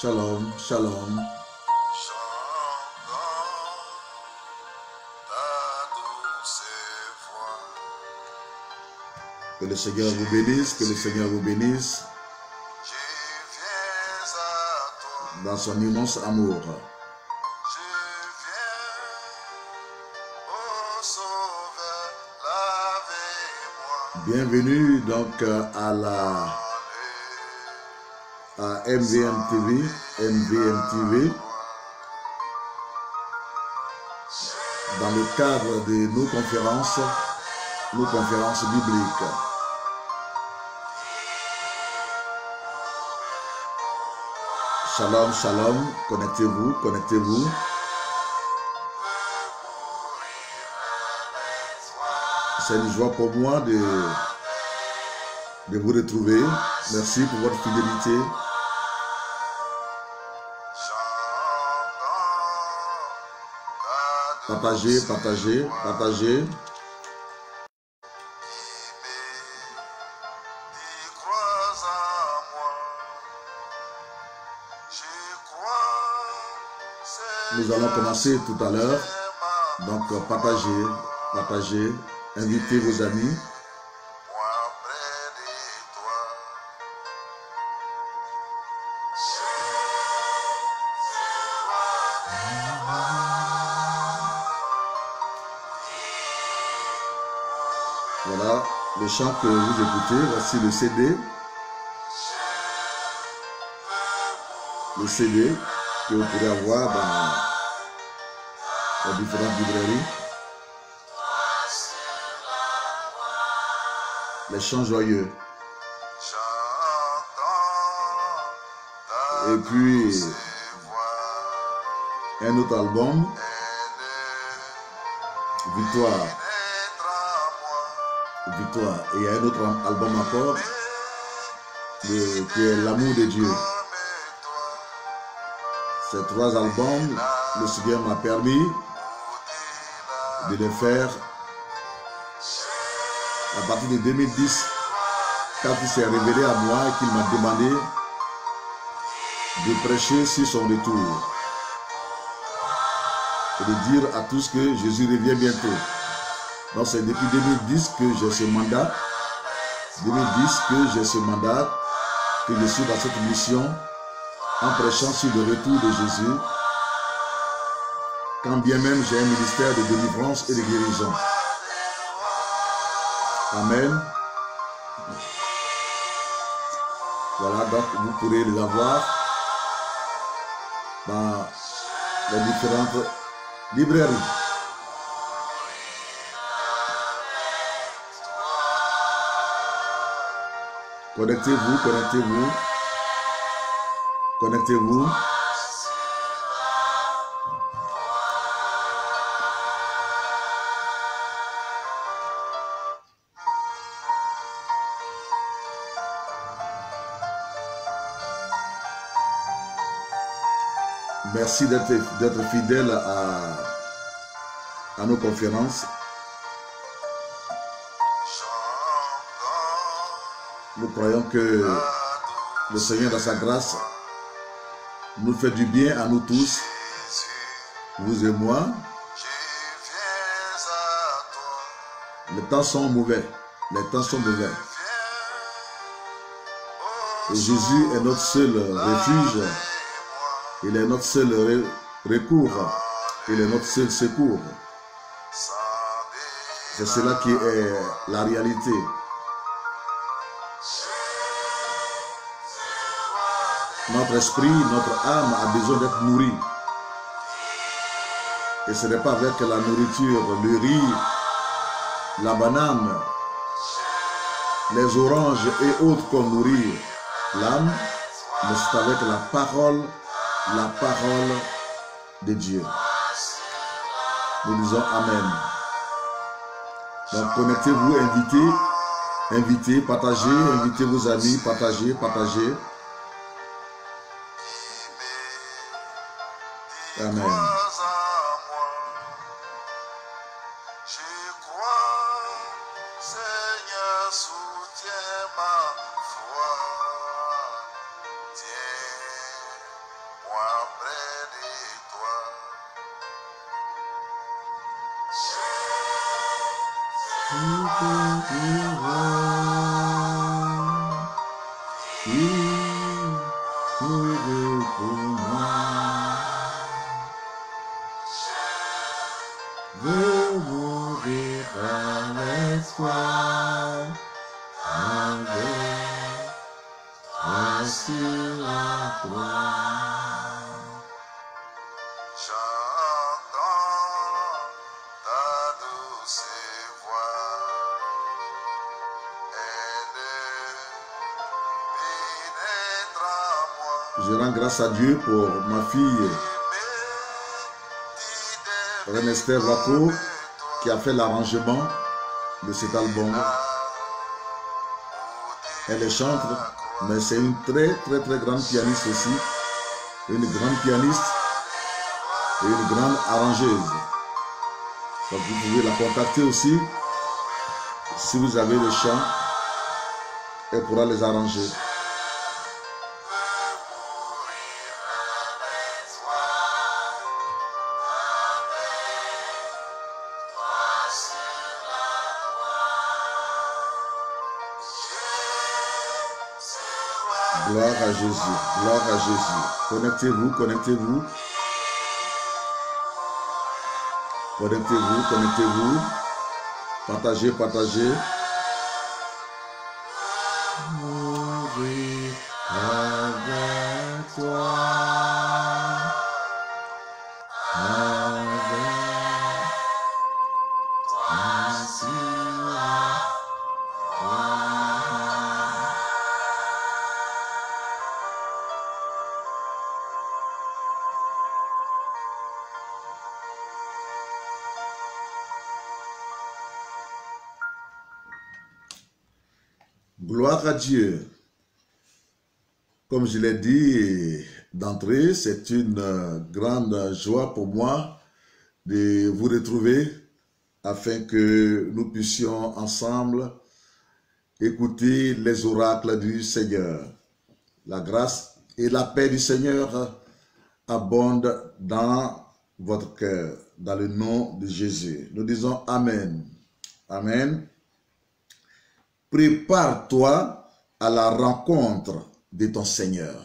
Shalom, shalom. Que le Seigneur vous bénisse, que le Seigneur vous bénisse dans son immense amour. Bienvenue donc à MVM TV, dans le cadre de nos conférences bibliques. Shalom, shalom, connectez-vous, connectez-vous. C'est une joie pour moi de vous retrouver. Merci pour votre fidélité. Partagez, partagez, partagez. Nous allons commencer tout à l'heure. Donc partagez, partagez, invitez vos amis. Voilà le chant que vous écoutez. Voici le CD. Le CD que vous pourrez avoir dans différentes librairies. Les chants joyeux. Et puis un autre album, Victoire. Victoire. Et il y a un autre album encore qui est L'amour de Dieu. Ces trois albums, le Seigneur m'a permis de les faire à partir de 2010, quand il s'est révélé à moi et qu'il m'a demandé de prêcher sur son retour et de dire à tous que Jésus revient bientôt. Donc c'est depuis 2010 que j'ai ce mandat, que je suis dans cette mission en prêchant sur le retour de Jésus, quand bien même j'ai un ministère de délivrance et de guérison. Amen. Voilà, donc vous pourrez les avoir dans les différentes librairies. Connectez-vous, connectez-vous, connectez-vous. Merci d'être fidèle à nos conférences. Nous croyons que le Seigneur, dans sa grâce, nous fait du bien à nous tous, vous et moi. Les temps sont mauvais. Les temps sont mauvais. Et Jésus est notre seul refuge. Il est notre seul recours. Il est notre seul secours. C'est cela qui est la réalité. Notre esprit, notre âme a besoin d'être nourri. Et ce n'est pas avec la nourriture, le riz, la banane, les oranges et autres qu'on nourrit l'âme, mais c'est avec la parole de Dieu. Nous disons Amen. Donc connectez-vous, invitez, partagez, invitez vos amis, partagez. Amen. veux mourir à l'espoir avec toi sur la croix. J'entends ta douce voix, elle pénètre en moi. Je rends grâce à Dieu pour ma fille Reine Esther Wako qui a fait l'arrangement de cet album. Elle est chantre, mais c'est une très grande pianiste aussi. Une grande pianiste et une grande arrangeuse. Donc vous pouvez la contacter aussi. Si vous avez le chant, elle pourra les arranger. Gloire à Jésus, gloire à Jésus. Connectez-vous, connectez-vous. Connectez-vous, connectez-vous. Partagez, partagez. Mourir avec toi. Avec toi sur la croix. Gloire à Dieu. Comme je l'ai dit d'entrée, c'est une grande joie pour moi de vous retrouver afin que nous puissions ensemble écouter les oracles du Seigneur. La grâce et la paix du Seigneur abondent dans votre cœur, dans le nom de Jésus. Nous disons Amen. Amen. Prépare-toi à la rencontre de ton Seigneur.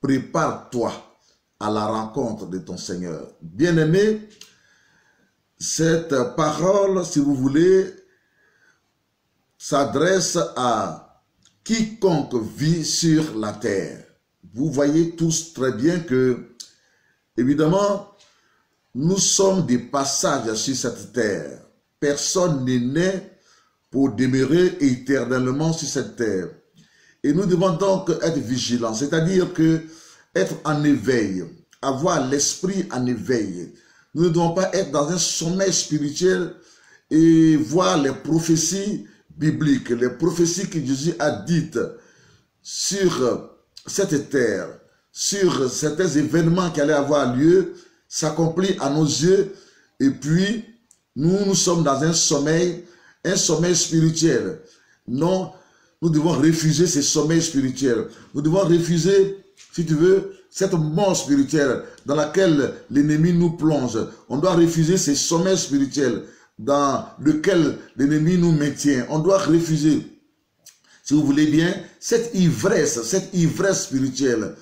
Prépare-toi à la rencontre de ton Seigneur. Bien-aimé, cette parole, si vous voulez, s'adresse à quiconque vit sur la terre. Vous voyez tous très bien que, évidemment, nous sommes des passages sur cette terre. Personne n'est né pour demeurer éternellement sur cette terre. Et nous devons donc être vigilants, c'est-à-dire que être en éveil, avoir l'esprit en éveil. Nous ne devons pas être dans un sommeil spirituel et voir les prophéties bibliques, les prophéties que Jésus a dites sur cette terre, sur certains événements qui allaient avoir lieu, s'accomplir à nos yeux, et puis nous sommes dans un sommeil spirituel. Non, nous devons refuser ce sommeil spirituel. Nous devons refuser, si tu veux, cette mort spirituelle dans laquelle l'ennemi nous plonge. On doit refuser ce sommeil spirituel dans lequel l'ennemi nous maintient. On doit refuser, si vous voulez bien, cette ivresse spirituelle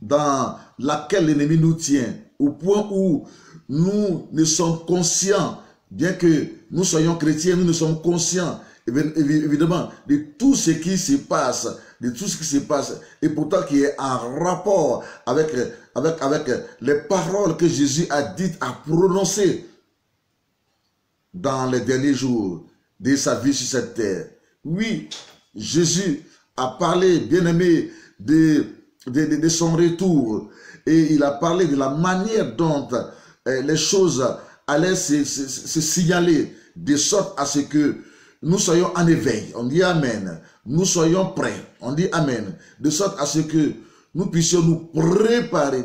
dans laquelle l'ennemi nous tient, au point où nous ne sommes conscients, bien que nous soyons chrétiens, nous ne sommes conscients évidemment de tout ce qui se passe, et pourtant qui est en rapport avec les paroles que Jésus a dites, a prononcées dans les derniers jours de sa vie sur cette terre. Oui, Jésus a parlé, bien-aimé, de son retour, et il a parlé de la manière dont les choses allaient se signaler, de sorte à ce que nous soyons en éveil. On dit Amen. Nous soyons prêts. On dit Amen. De sorte à ce que nous puissions nous préparer.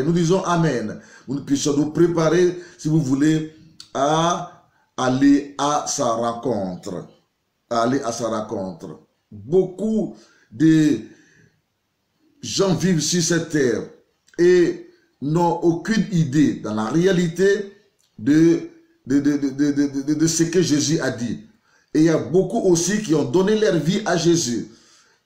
Nous disons Amen. Nous puissions nous préparer, si vous voulez, à aller à sa rencontre. Aller à sa rencontre. Beaucoup de gens vivent sur cette terre et n'ont aucune idée dans la réalité de ce que Jésus a dit. Et il y a beaucoup aussi qui ont donné leur vie à Jésus,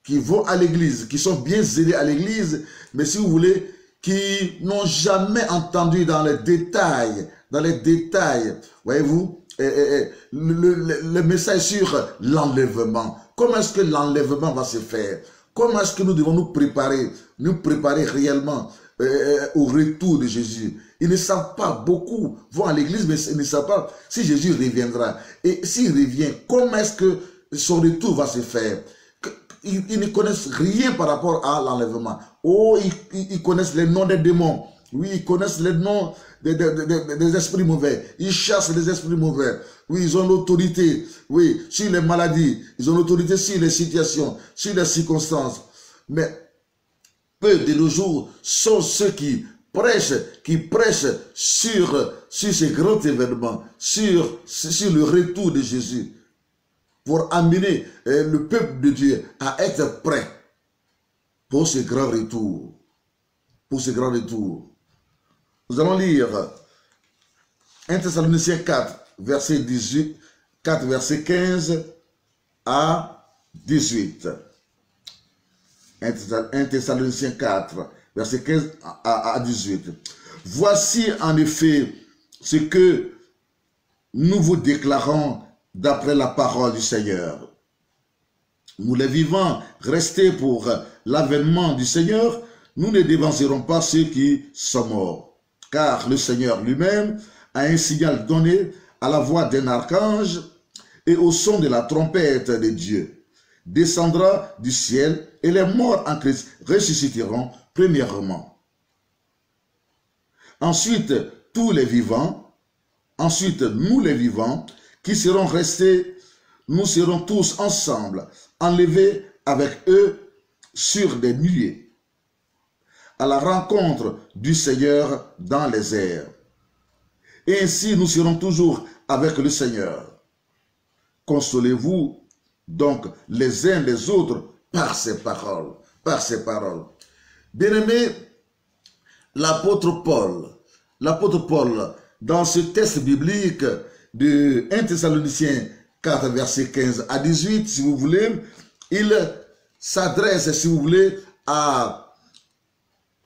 qui vont à l'église, qui sont bien zélés à l'église, mais si vous voulez, qui n'ont jamais entendu dans les détails, voyez-vous, le message sur l'enlèvement. Comment est-ce que l'enlèvement va se faire? Comment est-ce que nous devons nous préparer réellement au retour de Jésus? Ils ne savent pas, beaucoup vont à l'église, mais ils ne savent pas si Jésus reviendra. Et s'il revient, comment est-ce que son retour va se faire? Ils ne connaissent rien par rapport à l'enlèvement. Oh, ils connaissent les noms des démons. Oui, ils connaissent les noms des esprits mauvais. Ils chassent les esprits mauvais. Oui, ils ont l'autorité. Oui, sur les maladies. Ils ont l'autorité sur les situations, sur les circonstances. Mais peu de nos jours sont ceux qui prêchent sur ces grands événements, sur le retour de Jésus, pour amener le peuple de Dieu à être prêt pour ce grand retour. Pour ce grand retour. Nous allons lire 1 Thessaloniciens 4, verset 18, 4, verset 15 à 18. 1 Thessaloniciens 4, verset 15 à 18. Voici en effet ce que nous vous déclarons d'après la parole du Seigneur. Nous les vivants, restés pour l'avènement du Seigneur, nous ne dévancerons pas ceux qui sont morts. Car le Seigneur lui-même a un signal donné à la voix d'un archange et au son de la trompette de Dieu. Descendra du ciel et les morts en Christ ressusciteront premièrement. Ensuite, nous les vivants, qui seront restés, nous serons tous ensemble, enlevés avec eux sur des nuées, à la rencontre du Seigneur dans les airs. Et ainsi nous serons toujours avec le Seigneur. Consolez-vous donc les uns les autres par ces paroles. Bien-aimé, l'apôtre Paul, dans ce texte biblique de 1 Thessaloniciens 4, verset 15 à 18, si vous voulez, il s'adresse, si vous voulez, à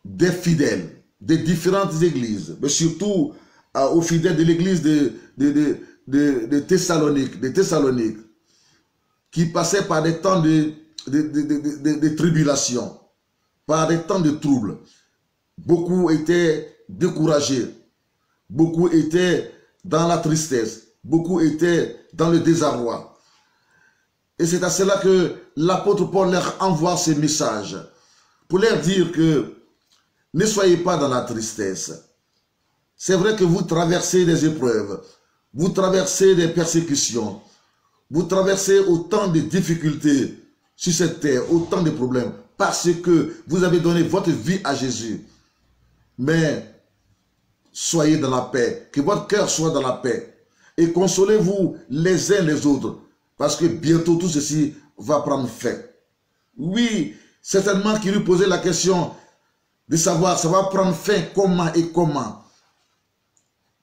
des fidèles des différentes églises, mais surtout aux fidèles de l'église de Thessalonique, qui passaient par des temps de tribulation, par des temps de troubles. Beaucoup étaient découragés, beaucoup étaient dans la tristesse, beaucoup étaient dans le désarroi. Et c'est à cela que l'apôtre Paul leur envoie ce message, pour leur dire que ne soyez pas dans la tristesse. C'est vrai que vous traversez des épreuves, vous traversez des persécutions, vous traversez autant de difficultés sur cette terre, autant de problèmes, parce que vous avez donné votre vie à Jésus. Mais soyez dans la paix, que votre cœur soit dans la paix, et consolez-vous les uns les autres, parce que bientôt tout ceci va prendre fin. Oui, certainement qu'il lui posait la question de savoir ça va prendre fin comment et comment.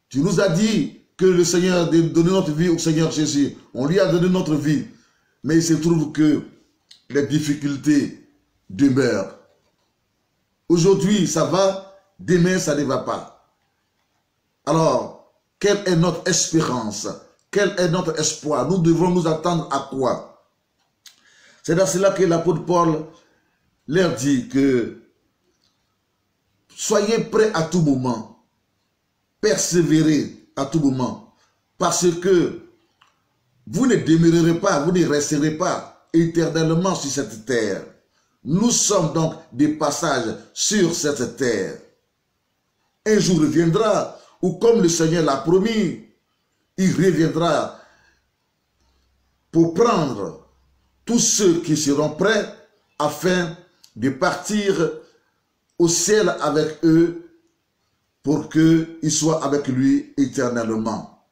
Tu nous as dit que le Seigneur de donner notre vie au Seigneur Jésus. On lui a donné notre vie. Mais il se trouve que les difficultés demeurent. Aujourd'hui, ça va. Demain, ça ne va pas. Alors, quelle est notre espérance? Quel est notre espoir? Nous devons nous attendre à quoi? C'est dans cela que l'apôtre Paul leur dit que soyez prêts à tout moment, persévérez à tout moment, parce que vous ne demeurerez pas, vous ne resterez pas éternellement sur cette terre. Nous sommes donc des passages sur cette terre. Un jour viendra où, comme le Seigneur l'a promis, il reviendra pour prendre tous ceux qui seront prêts afin de partir au ciel avec eux pour qu'ils soient avec lui éternellement.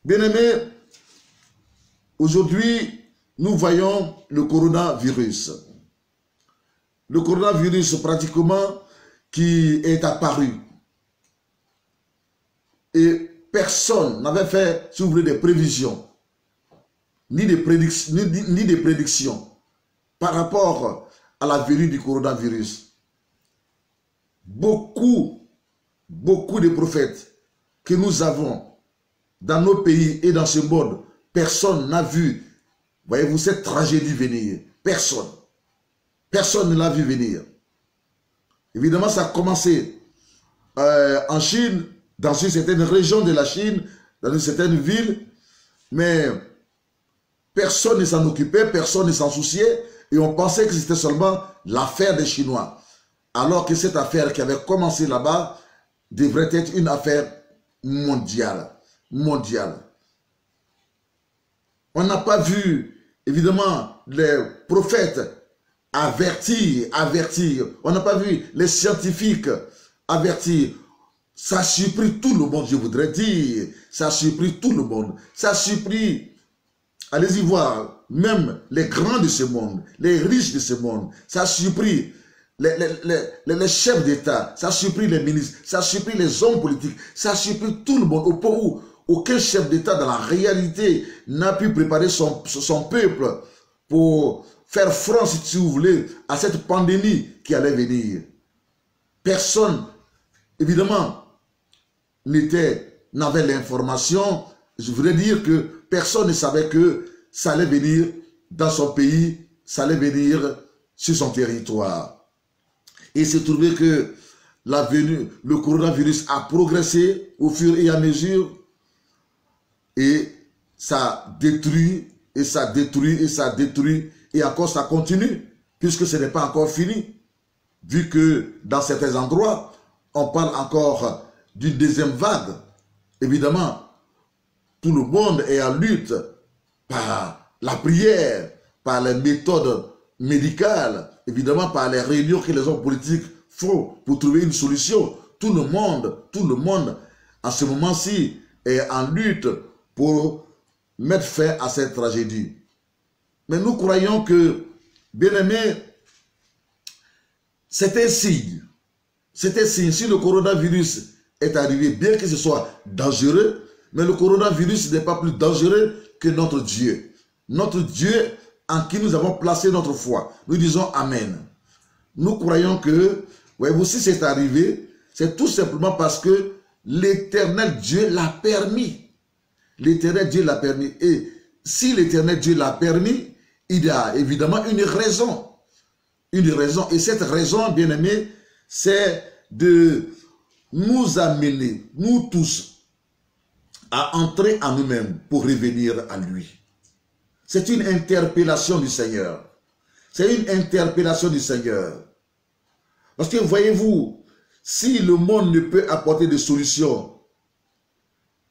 Bien-aimés, aujourd'hui, nous voyons le coronavirus. Le coronavirus pratiquement qui est apparu. Et personne n'avait fait, si vous voulez, des prévisions. ni de prédictions par rapport à la venue du coronavirus. Beaucoup de prophètes que nous avons dans nos pays et dans ce monde, personne n'a vu, voyez-vous, cette tragédie venir. Personne. Personne ne l'a vu venir. Évidemment, ça a commencé en Chine, dans une certaine région de la Chine, dans une certaine ville, mais personne ne s'en occupait, personne ne s'en souciait, et on pensait que c'était seulement l'affaire des Chinois. Alors que cette affaire qui avait commencé là-bas devrait être une affaire mondiale. On n'a pas vu, évidemment, les prophètes avertir. On n'a pas vu les scientifiques avertir. Ça a surpris tout le monde, je voudrais dire. Ça a surpris tout le monde. Ça a surpris, allez-y voir, même les grands de ce monde, les riches de ce monde. Ça a surpris les chefs d'État. Ça a surpris les ministres. Ça a surpris les hommes politiques. Ça a surpris tout le monde. Au point où aucun chef d'État dans la réalité n'a pu préparer son peuple pour faire front, si vous voulez, à cette pandémie qui allait venir. Personne, évidemment, n'avait l'information. Je voudrais dire que personne ne savait que ça allait venir dans son pays, ça allait venir sur son territoire. Et il s'est trouvé que le coronavirus a progressé au fur et à mesure et ça détruit, et ça détruit, et ça détruit, et encore ça continue, puisque ce n'est pas encore fini. Vu que dans certains endroits, on parle encore d'une deuxième vague. Évidemment, tout le monde est en lutte par la prière, par les méthodes médicales, évidemment par les réunions que les hommes politiques font pour trouver une solution. Tout le monde, en ce moment-ci, est en lutte pour mettre fin à cette tragédie. Mais nous croyons que, bien aimés, c'est un signe. C'est un signe. Si le coronavirus est arrivé, bien que ce soit dangereux, mais le coronavirus n'est pas plus dangereux que notre Dieu. Notre Dieu en qui nous avons placé notre foi. Nous disons Amen. Nous croyons que, voyez-vous, si c'est arrivé, c'est tout simplement parce que l'Éternel Dieu l'a permis. L'Éternel Dieu l'a permis. Et si l'Éternel Dieu l'a permis, il y a évidemment une raison. Une raison. Et cette raison, bien aimé, c'est de nous amener, nous tous, à entrer en nous-mêmes pour revenir à lui. C'est une interpellation du Seigneur. C'est une interpellation du Seigneur. Parce que voyez-vous, si le monde ne peut apporter de solutions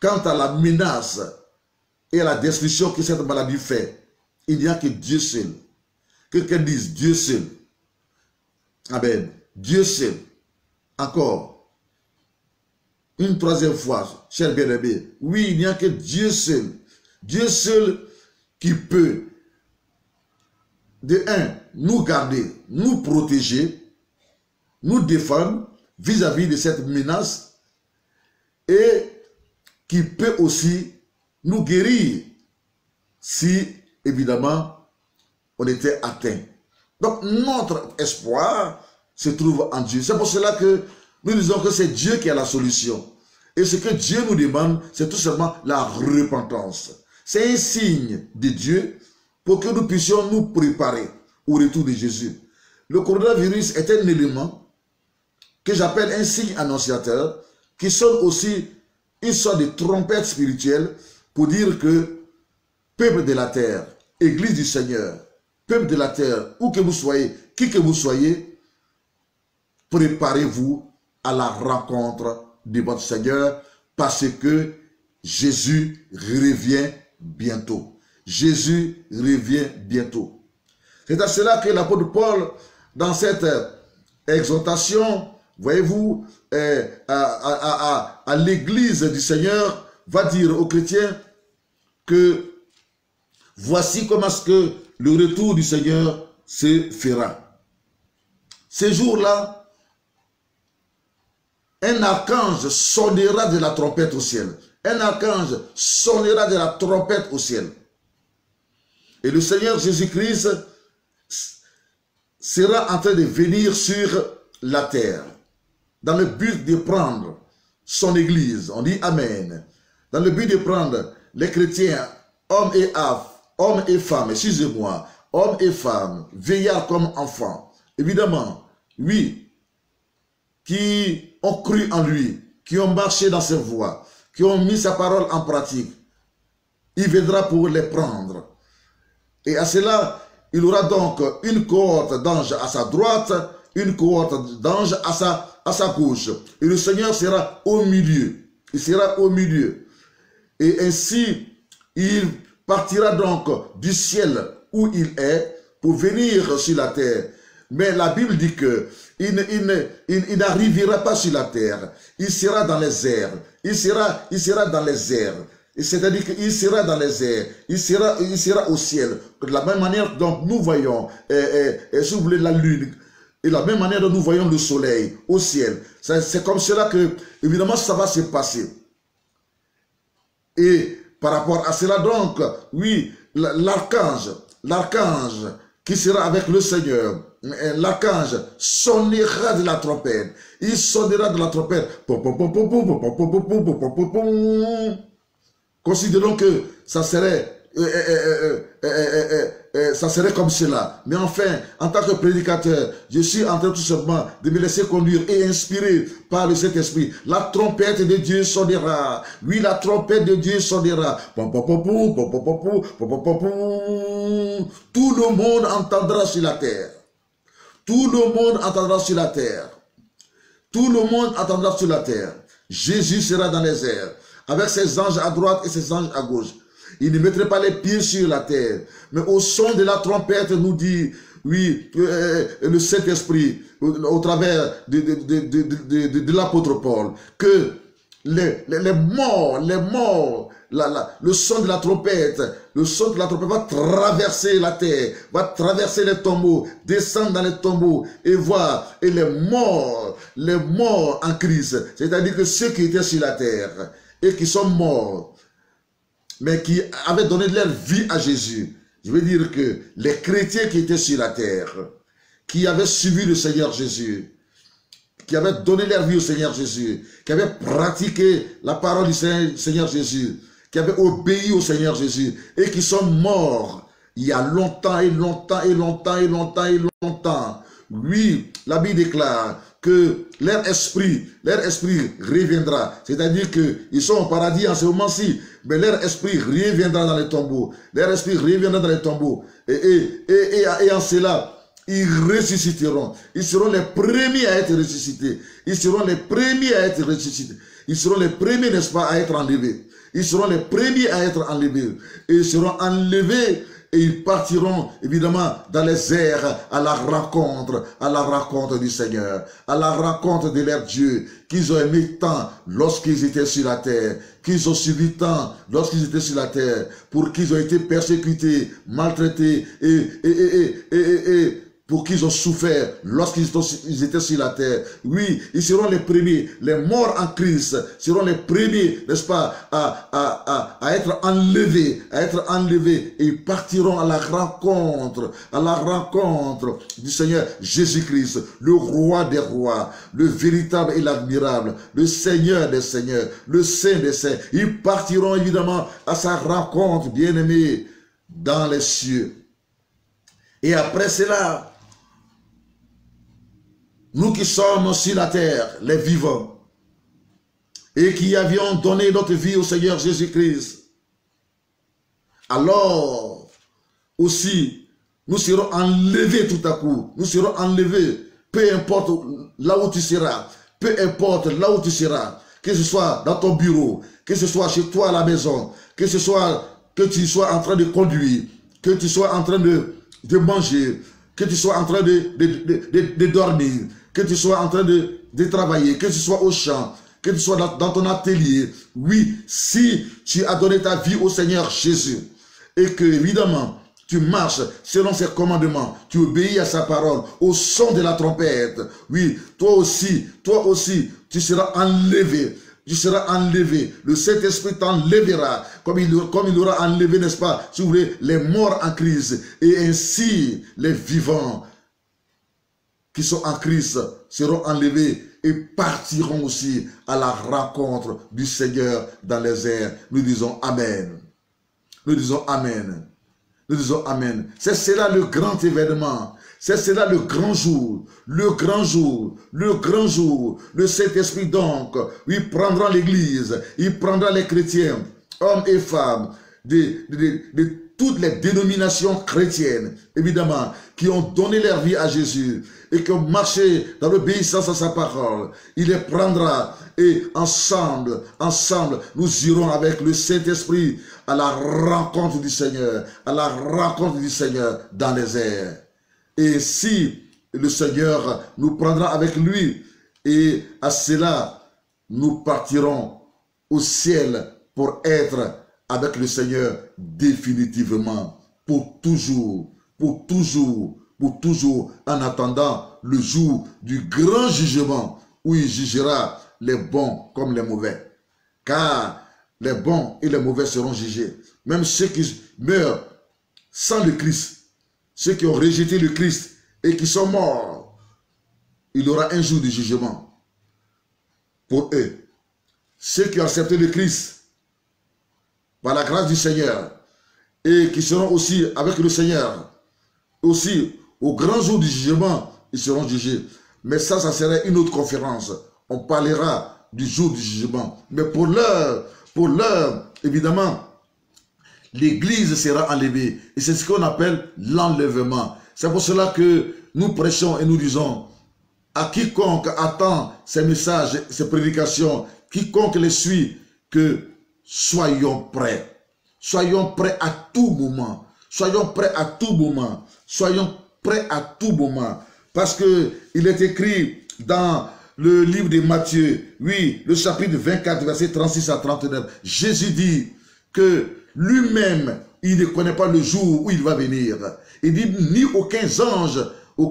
quant à la menace et à la destruction que cette maladie fait, il n'y a que Dieu seul. Quelqu'un dise Dieu seul. Amen. Dieu seul. Encore. Une troisième fois, cher bien-aimé. Oui, il n'y a que Dieu seul. Dieu seul qui peut, de un, nous garder, nous protéger, nous défendre vis-à-vis de cette menace et qui peut aussi nous guérir si, évidemment, on était atteint. Donc, notre espoir se trouve en Dieu. C'est pour cela que nous disons que c'est Dieu qui a la solution. Et ce que Dieu nous demande, c'est tout simplement la repentance. C'est un signe de Dieu pour que nous puissions nous préparer au retour de Jésus. Le coronavirus est un élément que j'appelle un signe annonciateur qui sonne aussi une sorte de trompette spirituelle pour dire que peuple de la terre, Église du Seigneur, peuple de la terre, où que vous soyez, qui que vous soyez, préparez-vous à la rencontre de votre Seigneur parce que Jésus revient bientôt. Jésus revient bientôt. C'est à cela que l'apôtre Paul, dans cette exhortation, voyez-vous, à l'église du Seigneur, va dire aux chrétiens que voici comment est-ce que le retour du Seigneur se fera. Ces jours-là, un archange sonnera de la trompette au ciel. Un archange sonnera de la trompette au ciel. Et le Seigneur Jésus-Christ sera en train de venir sur la terre, dans le but de prendre son église. On dit Amen. Dans le but de prendre les chrétiens, hommes et femmes, excusez-moi, hommes et femmes, vieillards comme enfants. Évidemment, oui, qui ont cru en lui, qui ont marché dans ses voies, qui ont mis sa parole en pratique. Il viendra pour les prendre. Et à cela, il aura donc une cohorte d'anges à sa droite, une cohorte d'anges à sa gauche. Et le Seigneur sera au milieu. Il sera au milieu. Et ainsi, il partira donc du ciel où il est pour venir sur la terre. Mais la Bible dit que il n'arrivera pas sur la terre. Il sera dans les airs. Il sera dans les airs. C'est-à-dire qu'il sera dans les airs, il sera au ciel. De la même manière dont nous voyons, si vous voulez, la lune, et de la même manière dont nous voyons le soleil au ciel. C'est comme cela que, évidemment, ça va se passer. Et par rapport à cela, donc, oui, l'archange qui sera avec le Seigneur, l'archange sonnera de la trompette. Il sonnera de la trompette. Considérons que ça serait comme cela. Mais enfin, en tant que prédicateur, je suis en train tout simplement de me laisser conduire et inspirer par le Saint-Esprit. La trompette de Dieu sonnera. Oui, la trompette de Dieu sonnera. Tout le monde entendra sur la terre. Tout le monde entendra sur la terre. Tout le monde entendra sur la terre. Jésus sera dans les airs, avec ses anges à droite et ses anges à gauche. Il ne mettrait pas les pieds sur la terre. Mais au son de la trompette, nous dit, oui, le Saint-Esprit, au travers de l'apôtre Paul, que les morts, le son de la trompette va traverser la terre, va traverser les tombeaux, descendre dans les tombeaux et voir, et les morts en Christ, c'est-à-dire que ceux qui étaient sur la terre et qui sont morts, mais qui avaient donné leur vie à Jésus. Je veux dire que les chrétiens qui étaient sur la terre, qui avaient suivi le Seigneur Jésus, qui avaient donné leur vie au Seigneur Jésus, qui avaient pratiqué la parole du Seigneur Jésus, qui avaient obéi au Seigneur Jésus, et qui sont morts il y a longtemps et longtemps et longtemps et longtemps et longtemps. Oui, la Bible déclare que leur esprit reviendra. C'est-à-dire qu'ils sont au paradis en ce moment-ci, mais leur esprit reviendra dans les tombeaux. Leur esprit reviendra dans les tombeaux. Et en cela, ils ressusciteront. Ils seront les premiers à être ressuscités. Ils seront les premiers à être ressuscités. Ils seront les premiers, n'est-ce pas, à être enlevés. Ils seront les premiers à être enlevés. Et ils seront enlevés et ils partiront évidemment dans les airs à la rencontre du Seigneur, à la rencontre de leur Dieu, qu'ils ont aimé tant lorsqu'ils étaient sur la terre, qu'ils ont suivi tant lorsqu'ils étaient sur la terre, pour qu'ils ont été persécutés, maltraités et pour qu'ils ont souffert lorsqu'ils étaient sur la terre. Oui, ils seront les premiers. Les morts en Christ seront les premiers, n'est-ce pas, à être enlevés, et ils partiront à la rencontre du Seigneur Jésus-Christ, le roi des rois, le véritable et l'admirable, le Seigneur des seigneurs, le Saint des saints. Ils partiront évidemment à sa rencontre, bien-aimés, dans les cieux. Et après cela, nous qui sommes sur la terre, les vivants, et qui avions donné notre vie au Seigneur Jésus-Christ, alors aussi, nous serons enlevés tout à coup. Nous serons enlevés, peu importe là où tu seras, peu importe là où tu seras, que ce soit dans ton bureau, que ce soit chez toi à la maison, que tu sois en train de conduire, que tu sois en train de manger, que tu sois en train de dormir, que tu sois en train de travailler, que tu sois au champ, que tu sois dans ton atelier. Oui, si tu as donné ta vie au Seigneur Jésus et que, évidemment, tu marches selon ses commandements, tu obéis à sa parole, au son de la trompette. Oui, toi aussi, tu seras enlevé tu seras enlevé. Le Saint-Esprit t'enlèvera, comme il aura enlevé, n'est-ce pas, si vous voulez, les morts en Christ. Et ainsi, les vivants qui sont en Christ seront enlevés et partiront aussi à la rencontre du Seigneur dans les airs. Nous disons Amen. Nous disons Amen. Nous disons Amen. C'est cela le grand événement. C'est cela le grand jour. Le grand jour. Le grand jour. Le Saint-Esprit donc, il prendra l'Église. Il prendra les chrétiens, hommes et femmes, de toutes les dénominations chrétiennes, évidemment, qui ont donné leur vie à Jésus et qui ont marché dans l'obéissance à sa parole. Il les prendra et ensemble, nous irons avec le Saint-Esprit à la rencontre du Seigneur, dans les airs. Et si le Seigneur nous prendra avec lui, et à cela, nous partirons au ciel pour être avec le Seigneur définitivement, pour toujours, en attendant le jour du grand jugement où il jugera les bons comme les mauvais. Car les bons et les mauvais seront jugés. Même ceux qui meurent sans le Christ, ceux qui ont rejeté le Christ et qui sont morts, il y aura un jour de jugement pour eux. Ceux qui ont accepté le Christ par la grâce du Seigneur et qui seront aussi avec le Seigneur, aussi au grand jour du jugement, ils seront jugés. Mais ça serait une autre conférence. On parlera du jour du jugement. Mais pour l'heure, évidemment, l'Église sera enlevée. Et c'est ce qu'on appelle l'enlèvement. C'est pour cela que nous prêchons et nous disons à quiconque attend ces messages, ces prédications, quiconque les suit, que soyons prêts. Soyons prêts à tout moment. Soyons prêts à tout moment. Soyons prêts à tout moment. Parce que il est écrit dans le livre de Matthieu, oui, le chapitre 24, verset 36 à 39, Jésus dit que lui-même, il ne connaît pas le jour où il va venir. Il dit, ni aucun ange ne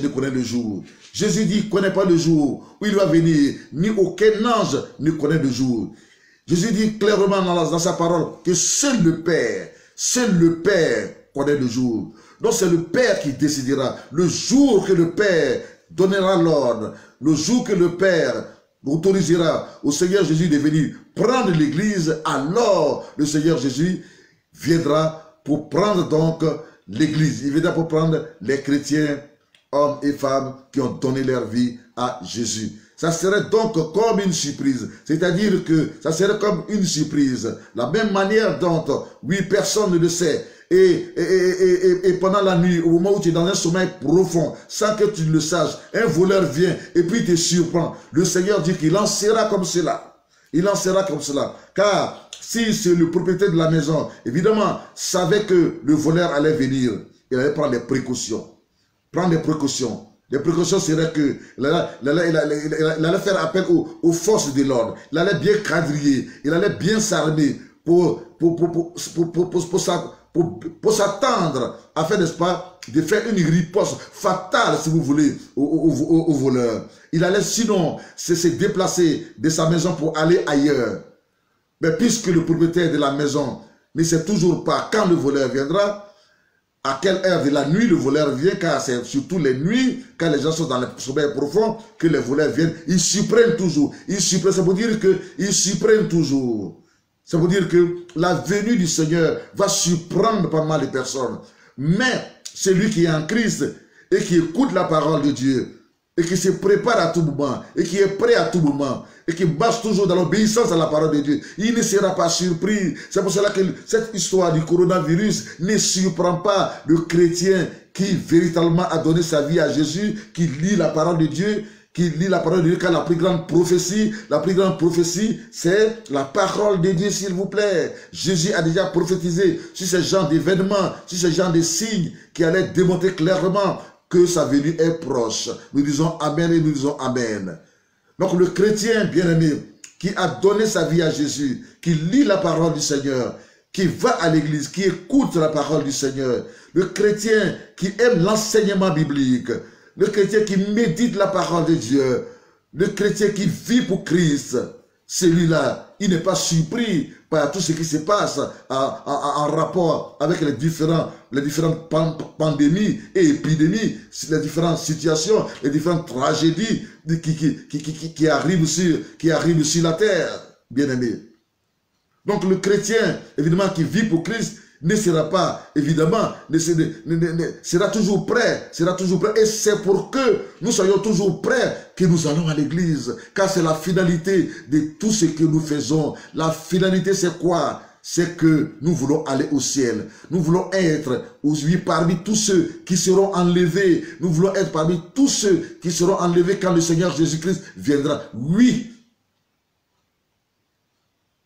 connaît le jour. Jésus dit, il ne connaît pas le jour où il va venir, ni aucun ange ne connaît le jour. Jésus dit clairement dans sa parole que seul le Père connaît le jour. Donc c'est le Père qui décidera. Le jour que le Père donnera l'ordre, le jour que le Père autorisera au Seigneur Jésus de venir prendre l'Église, alors le Seigneur Jésus viendra pour prendre donc l'Église. Il viendra pour prendre les chrétiens, hommes et femmes qui ont donné leur vie à Jésus. Ça serait donc comme une surprise. C'est-à-dire que ça serait comme une surprise. La même manière dont, oui, personne ne le sait. Et pendant la nuit, au moment où tu es dans un sommeil profond, sans que tu le saches, un voleur vient et puis te surprend. Le Seigneur dit qu'il en sera comme cela. Il en sera comme cela. Car si c'est le propriétaire de la maison, évidemment, savait que le voleur allait venir, il allait prendre des précautions. Prendre des précautions. Les précautions seraient que il allait faire appel aux forces de l'ordre. Il allait bien quadriller. Il allait bien s'armer pour s'attendre afin, n'est-ce pas, de faire une riposte fatale, si vous voulez, au voleur. Il allait sinon se déplacer de sa maison pour aller ailleurs. Mais puisque le propriétaire de la maison ne sait toujours pas quand le voleur viendra, à quelle heure de la nuit le voleur vient, car c'est surtout les nuits, quand les gens sont dans le sommeil profond, que les voleurs viennent, ils surprennent toujours. Ça veut dire qu'ils surprennent toujours. Ça veut dire que la venue du Seigneur va surprendre pas mal de personnes. Mais celui qui est en Christ et qui écoute la parole de Dieu, et qui se prépare à tout moment, et qui est prêt à tout moment, et qui marche toujours dans l'obéissance à la parole de Dieu, il ne sera pas surpris. C'est pour cela que cette histoire du coronavirus ne surprend pas le chrétien qui véritablement a donné sa vie à Jésus, qui lit la parole de Dieu, car la plus grande prophétie, c'est la parole de Dieu, s'il vous plaît. Jésus a déjà prophétisé sur ce genre d'événements, sur ce genre de signes qui allaient démontrer clairement que sa venue est proche. Nous disons Amen et nous disons Amen. Donc le chrétien bien-aimé qui a donné sa vie à Jésus, qui lit la parole du Seigneur, qui va à l'église, qui écoute la parole du Seigneur, le chrétien qui aime l'enseignement biblique, le chrétien qui médite la parole de Dieu, Le chrétien qui vit pour Christ, celui-là, il n'est pas surpris par tout ce qui se passe en rapport avec les différentes pandémies et épidémies, les différentes situations, les différentes tragédies qui arrivent sur la terre, bien-aimés. Donc le chrétien, évidemment, qui vit pour Christ, ne sera pas, évidemment, sera toujours prêt, et c'est pour que nous soyons toujours prêts que nous allons à l'église, car c'est la finalité de tout ce que nous faisons. La finalité, c'est quoi? C'est que nous voulons aller au ciel. Nous voulons être parmi tous ceux qui seront enlevés. Nous voulons être parmi tous ceux qui seront enlevés quand le Seigneur Jésus-Christ viendra. Oui,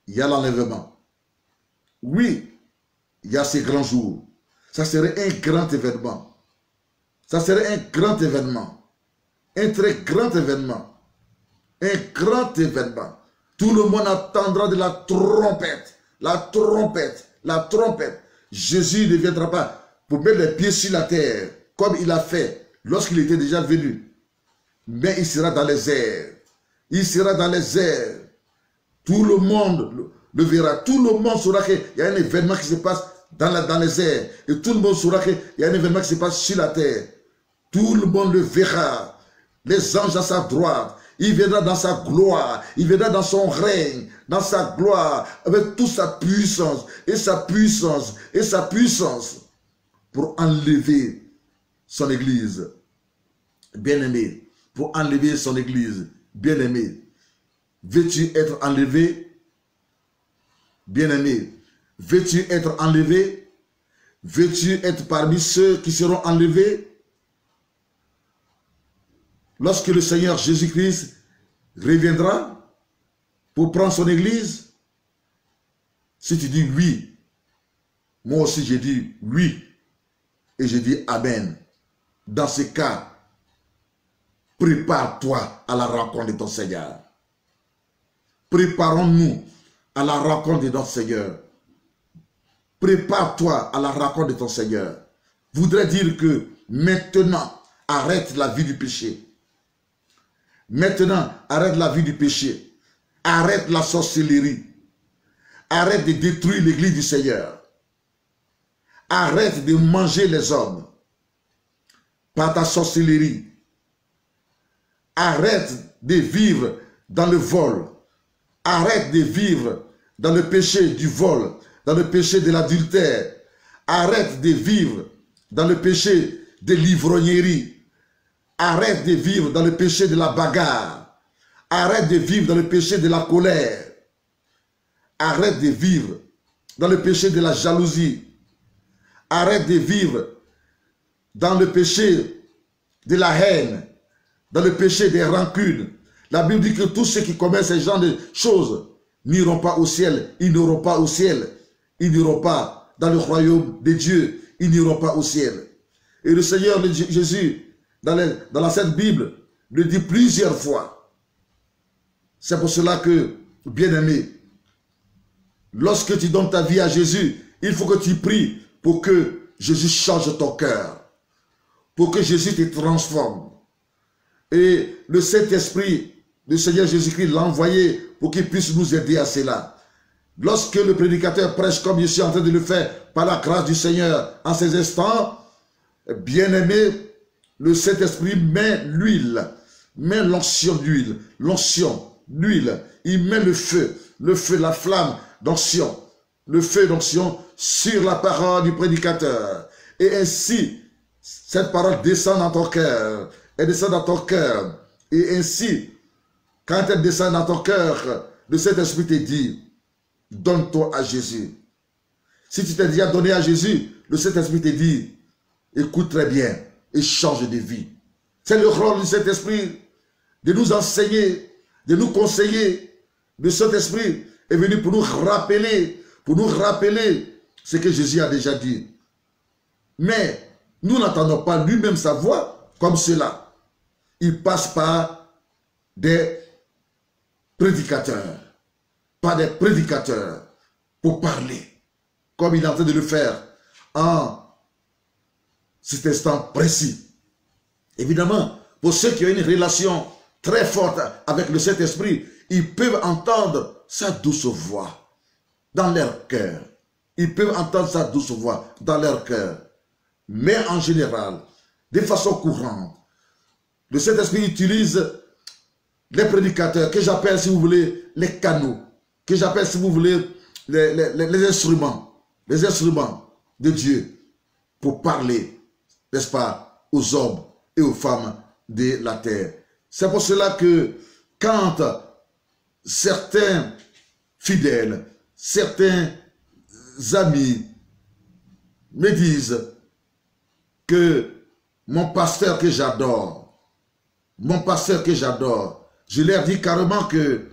il y a l'enlèvement. Oui, il y a ces grands jours. Ça serait un grand événement. Ça serait un grand événement. Un très grand événement. Un grand événement. Tout le monde attendra de la trompette. La trompette. La trompette. Jésus ne viendra pas pour mettre les pieds sur la terre, comme il a fait lorsqu'il était déjà venu. Mais il sera dans les airs. Il sera dans les airs. Tout le monde le verra. Tout le monde saura qu'il y a un événement qui se passe dans les airs. Et tout le monde saura qu'il y a un événement qui se passe sur la terre. Tout le monde le verra. Les anges à sa droite. Il viendra dans sa gloire. Il viendra dans son règne. Dans sa gloire. Avec toute sa puissance. Et sa puissance. Et sa puissance. Pour enlever son église. Bien-aimé. Pour enlever son église. Bien-aimé. Veux-tu être enlevé? Bien-aimé. Veux-tu être enlevé? Veux-tu être parmi ceux qui seront enlevés? Lorsque le Seigneur Jésus-Christ reviendra pour prendre son église, si tu dis oui, moi aussi j'ai dit oui, et j'ai dit amen. Dans ce cas, prépare-toi à la rencontre de ton Seigneur. Préparons-nous à la rencontre de notre Seigneur. Prépare-toi à la rencontre de ton Seigneur. Voudrait dire que maintenant, arrête la vie du péché. Maintenant, arrête la vie du péché. Arrête la sorcellerie. Arrête de détruire l'église du Seigneur. Arrête de manger les hommes par ta sorcellerie. Arrête de vivre dans le vol. Arrête de vivre dans le péché du vol, dans le péché de l'adultère. Arrête de vivre dans le péché de l'ivrognerie. Arrête de vivre dans le péché de la bagarre. Arrête de vivre dans le péché de la colère. Arrête de vivre dans le péché de la jalousie. Arrête de vivre dans le péché de la haine, dans le péché des rancunes. La Bible dit que tous ceux qui commettent ce genre de choses n'iront pas au ciel. Ils n'iront pas au ciel. Ils n'iront pas dans le royaume de Dieu. Ils n'iront pas au ciel. Et le Seigneur Jésus, dans la Sainte Bible, le dit plusieurs fois. C'est pour cela que, bien-aimé, lorsque tu donnes ta vie à Jésus, il faut que tu pries pour que Jésus change ton cœur. Pour que Jésus te transforme. Et le Saint-Esprit, le Seigneur Jésus-Christ l'a envoyé pour qu'il puisse nous aider à cela. Lorsque le prédicateur prêche comme je suis en train de le faire par la grâce du Seigneur en ces instants, bien-aimé, le Saint-Esprit met l'huile, met l'onction d'huile, l'huile, il met le feu, la flamme d'onction, le feu d'onction sur la parole du prédicateur. Et ainsi, cette parole descend dans ton cœur, elle descend dans ton cœur. Et ainsi, quand elle descend dans ton cœur, le Saint-Esprit te dit, donne-toi à Jésus. Si tu t'es déjà donné à Jésus, le Saint-Esprit te dit, écoute très bien et change de vie. C'est le rôle du Saint-Esprit de nous enseigner, de nous conseiller. Le Saint-Esprit est venu pour nous rappeler ce que Jésus a déjà dit. Mais nous n'entendons pas lui-même sa voix comme cela. Il passe par des prédicateurs, pour parler, comme il est en train de le faire en cet instant précis. Évidemment, pour ceux qui ont une relation très forte avec le Saint-Esprit, ils peuvent entendre sa douce voix dans leur cœur. Ils peuvent entendre sa douce voix dans leur cœur. Mais en général, de façon courante, le Saint-Esprit utilise les prédicateurs, que j'appelle, si vous voulez, les canaux, que j'appelle, si vous voulez, les instruments de Dieu pour parler, n'est-ce pas, aux hommes et aux femmes de la terre. C'est pour cela que quand certains fidèles, certains amis me disent que mon pasteur que j'adore, je leur dis carrément que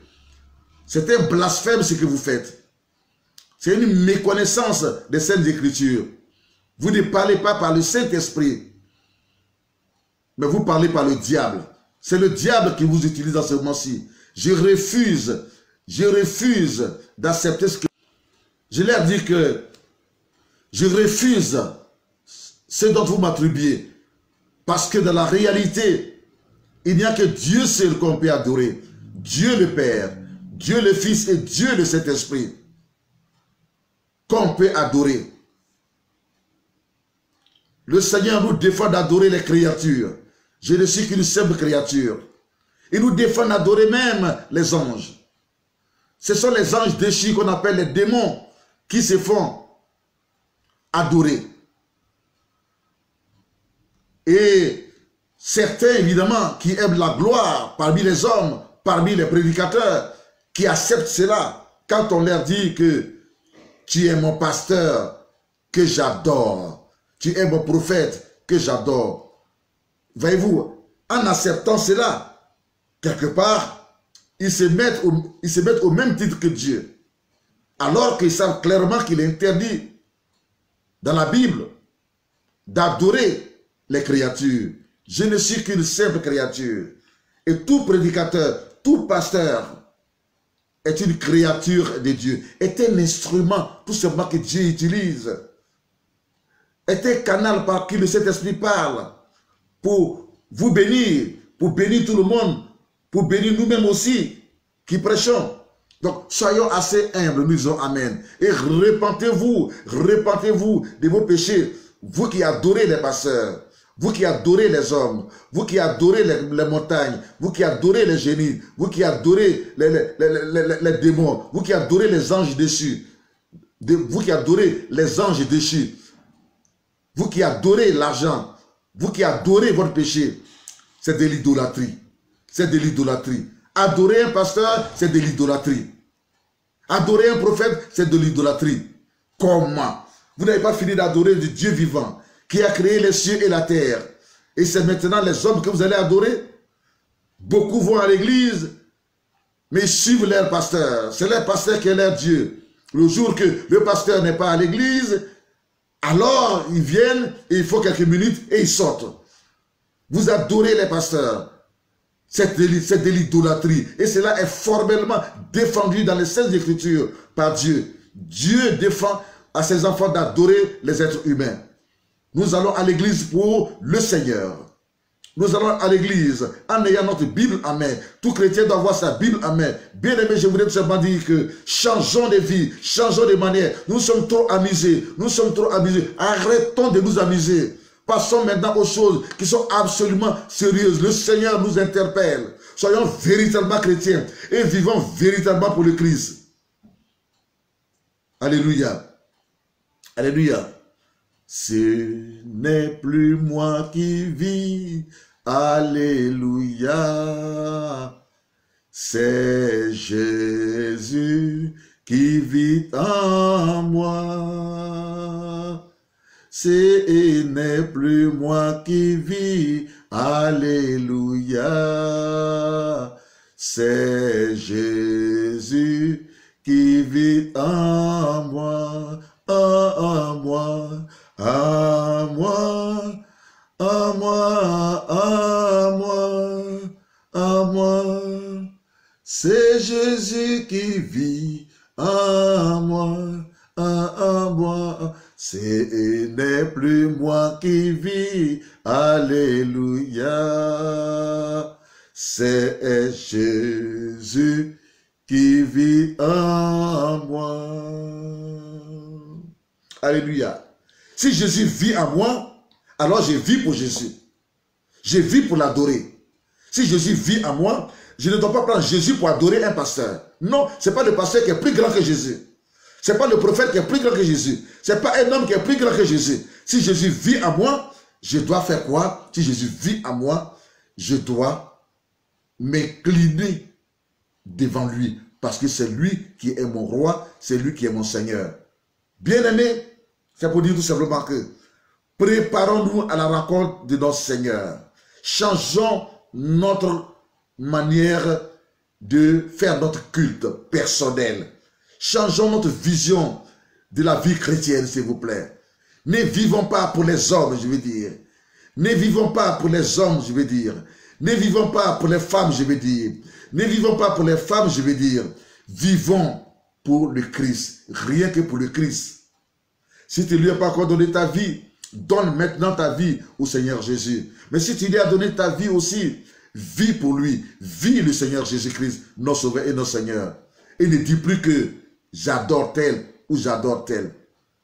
c'est un blasphème ce que vous faites. C'est une méconnaissance des Saintes Écritures. Vous ne parlez pas par le Saint-Esprit, mais vous parlez par le diable. C'est le diable qui vous utilise dans ce moment-ci. Je refuse d'accepter ce que... Je leur dis que je refuse ce dont vous m'attribuez. Parce que dans la réalité, il n'y a que Dieu seul qu'on peut adorer. Dieu le Père, Dieu le Fils et Dieu le Saint-Esprit. Qu'on peut adorer. Le Seigneur nous défend d'adorer les créatures. Je ne suis qu'une simple créature. Il nous défend d'adorer même les anges. Ce sont les anges déchus qu'on appelle les démons qui se font adorer. Et certains, évidemment, qui aiment la gloire parmi les hommes, parmi les prédicateurs, qui acceptent cela quand on leur dit que tu es mon pasteur que j'adore, tu es mon prophète que j'adore. Voyez-vous, en acceptant cela, quelque part, ils se mettent au même titre que Dieu. Alors qu'ils savent clairement qu'il est interdit dans la Bible d'adorer les créatures. Je ne suis qu'une simple créature. Et tout prédicateur, tout pasteur est une créature de Dieu. Est un instrument, tout simplement, que Dieu utilise. Est un canal par qui le Saint-Esprit parle pour vous bénir, pour bénir tout le monde, pour bénir nous-mêmes aussi qui prêchons. Donc, soyons assez humbles, nous disons Amen. Et repentez-vous de vos péchés, vous qui adorez les pasteurs, vous qui adorez les hommes, vous qui adorez les montagnes, vous qui adorez les génies, vous qui adorez les démons, vous qui adorez les anges déchus, vous qui adorez les anges déchus, vous qui adorez l'argent, vous qui adorez votre péché, c'est de l'idolâtrie. C'est de l'idolâtrie. Adorer un pasteur, c'est de l'idolâtrie. Adorer un prophète, c'est de l'idolâtrie. Comment? Vous n'avez pas fini d'adorer le Dieu vivant qui a créé les cieux et la terre. Et c'est maintenant les hommes que vous allez adorer. Beaucoup vont à l'église, mais ils suivent leur pasteur. C'est leur pasteur qui est leur Dieu. Le jour que le pasteur n'est pas à l'église, alors ils viennent et il faut quelques minutes et ils sortent. Vous adorez les pasteurs. C'est de l'idolâtrie. Et cela est formellement défendu dans les Saintes Écritures par Dieu. Dieu défend à ses enfants d'adorer les êtres humains. Nous allons à l'église pour le Seigneur. Nous allons à l'église en ayant notre Bible en main. Tout chrétien doit avoir sa Bible en main. Bien aimé, je voudrais tout simplement dire que changeons de vie, changeons de manière. Nous sommes trop amusés. Nous sommes trop amusés. Arrêtons de nous amuser. Passons maintenant aux choses qui sont absolument sérieuses. Le Seigneur nous interpelle. Soyons véritablement chrétiens et vivons véritablement pour le Christ. Alléluia. Alléluia. Ce n'est plus moi qui vis. Alléluia. C'est Jésus qui vit en moi. Ce n'est plus moi qui vis, alléluia. C'est Jésus qui vit en moi, en moi, en moi, en moi, en moi, en moi. C'est Jésus qui vit en moi, en moi. Ce n'est plus moi qui vis, alléluia. c'est Jésus qui vit en moi. Alléluia. Si Jésus vit en moi, alors je vis pour Jésus. Je vis pour l'adorer. Si Jésus vit en moi, je ne dois pas prendre Jésus pour adorer un pasteur. Non, ce n'est pas le pasteur qui est plus grand que Jésus. Ce n'est pas le prophète qui est plus grand que Jésus. Ce n'est pas un homme qui est plus grand que Jésus. Si Jésus vit en moi, je dois faire quoi? Si Jésus vit en moi, je dois m'incliner devant lui. Parce que c'est lui qui est mon roi, c'est lui qui est mon Seigneur. Bien-aimés, c'est pour dire tout simplement que préparons-nous à la rencontre de notre Seigneur. Changeons notre manière de faire notre culte personnel. Changeons notre vision de la vie chrétienne, s'il vous plaît. Ne vivons pas pour les hommes, je veux dire. Ne vivons pas pour les hommes, je veux dire. Ne vivons pas pour les femmes, je veux dire. Ne vivons pas pour les femmes, je veux dire. Vivons pour le Christ. Rien que pour le Christ. Si tu ne lui as pas encore donné ta vie, donne maintenant ta vie au Seigneur Jésus. Mais si tu lui as donné ta vie aussi, vis pour lui. Vis le Seigneur Jésus-Christ, notre Sauveur et notre Seigneur. Et ne dis plus que j'adore tel ou j'adore tel.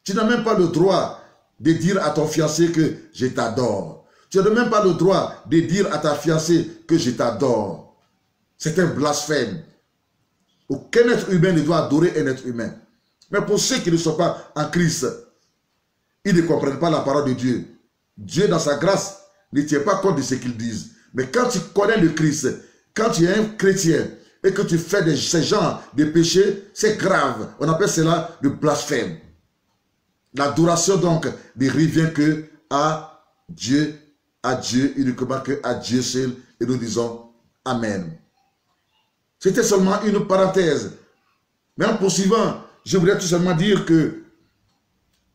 Tu n'as même pas le droit de dire à ton fiancé que je t'adore. Tu n'as même pas le droit de dire à ta fiancée que je t'adore. C'est un blasphème. Aucun être humain ne doit adorer un être humain. Mais pour ceux qui ne sont pas en Christ, ils ne comprennent pas la parole de Dieu. Dieu, dans sa grâce, ne tient pas compte de ce qu'ils disent. Mais quand tu connais le Christ, quand tu es un chrétien et que tu fais ces genres de péchés, c'est grave. On appelle cela le blasphème. L'adoration donc ne revient que à Dieu, uniquement que à Dieu seul. Et nous disons Amen. C'était seulement une parenthèse. Mais en poursuivant, je voudrais tout simplement dire que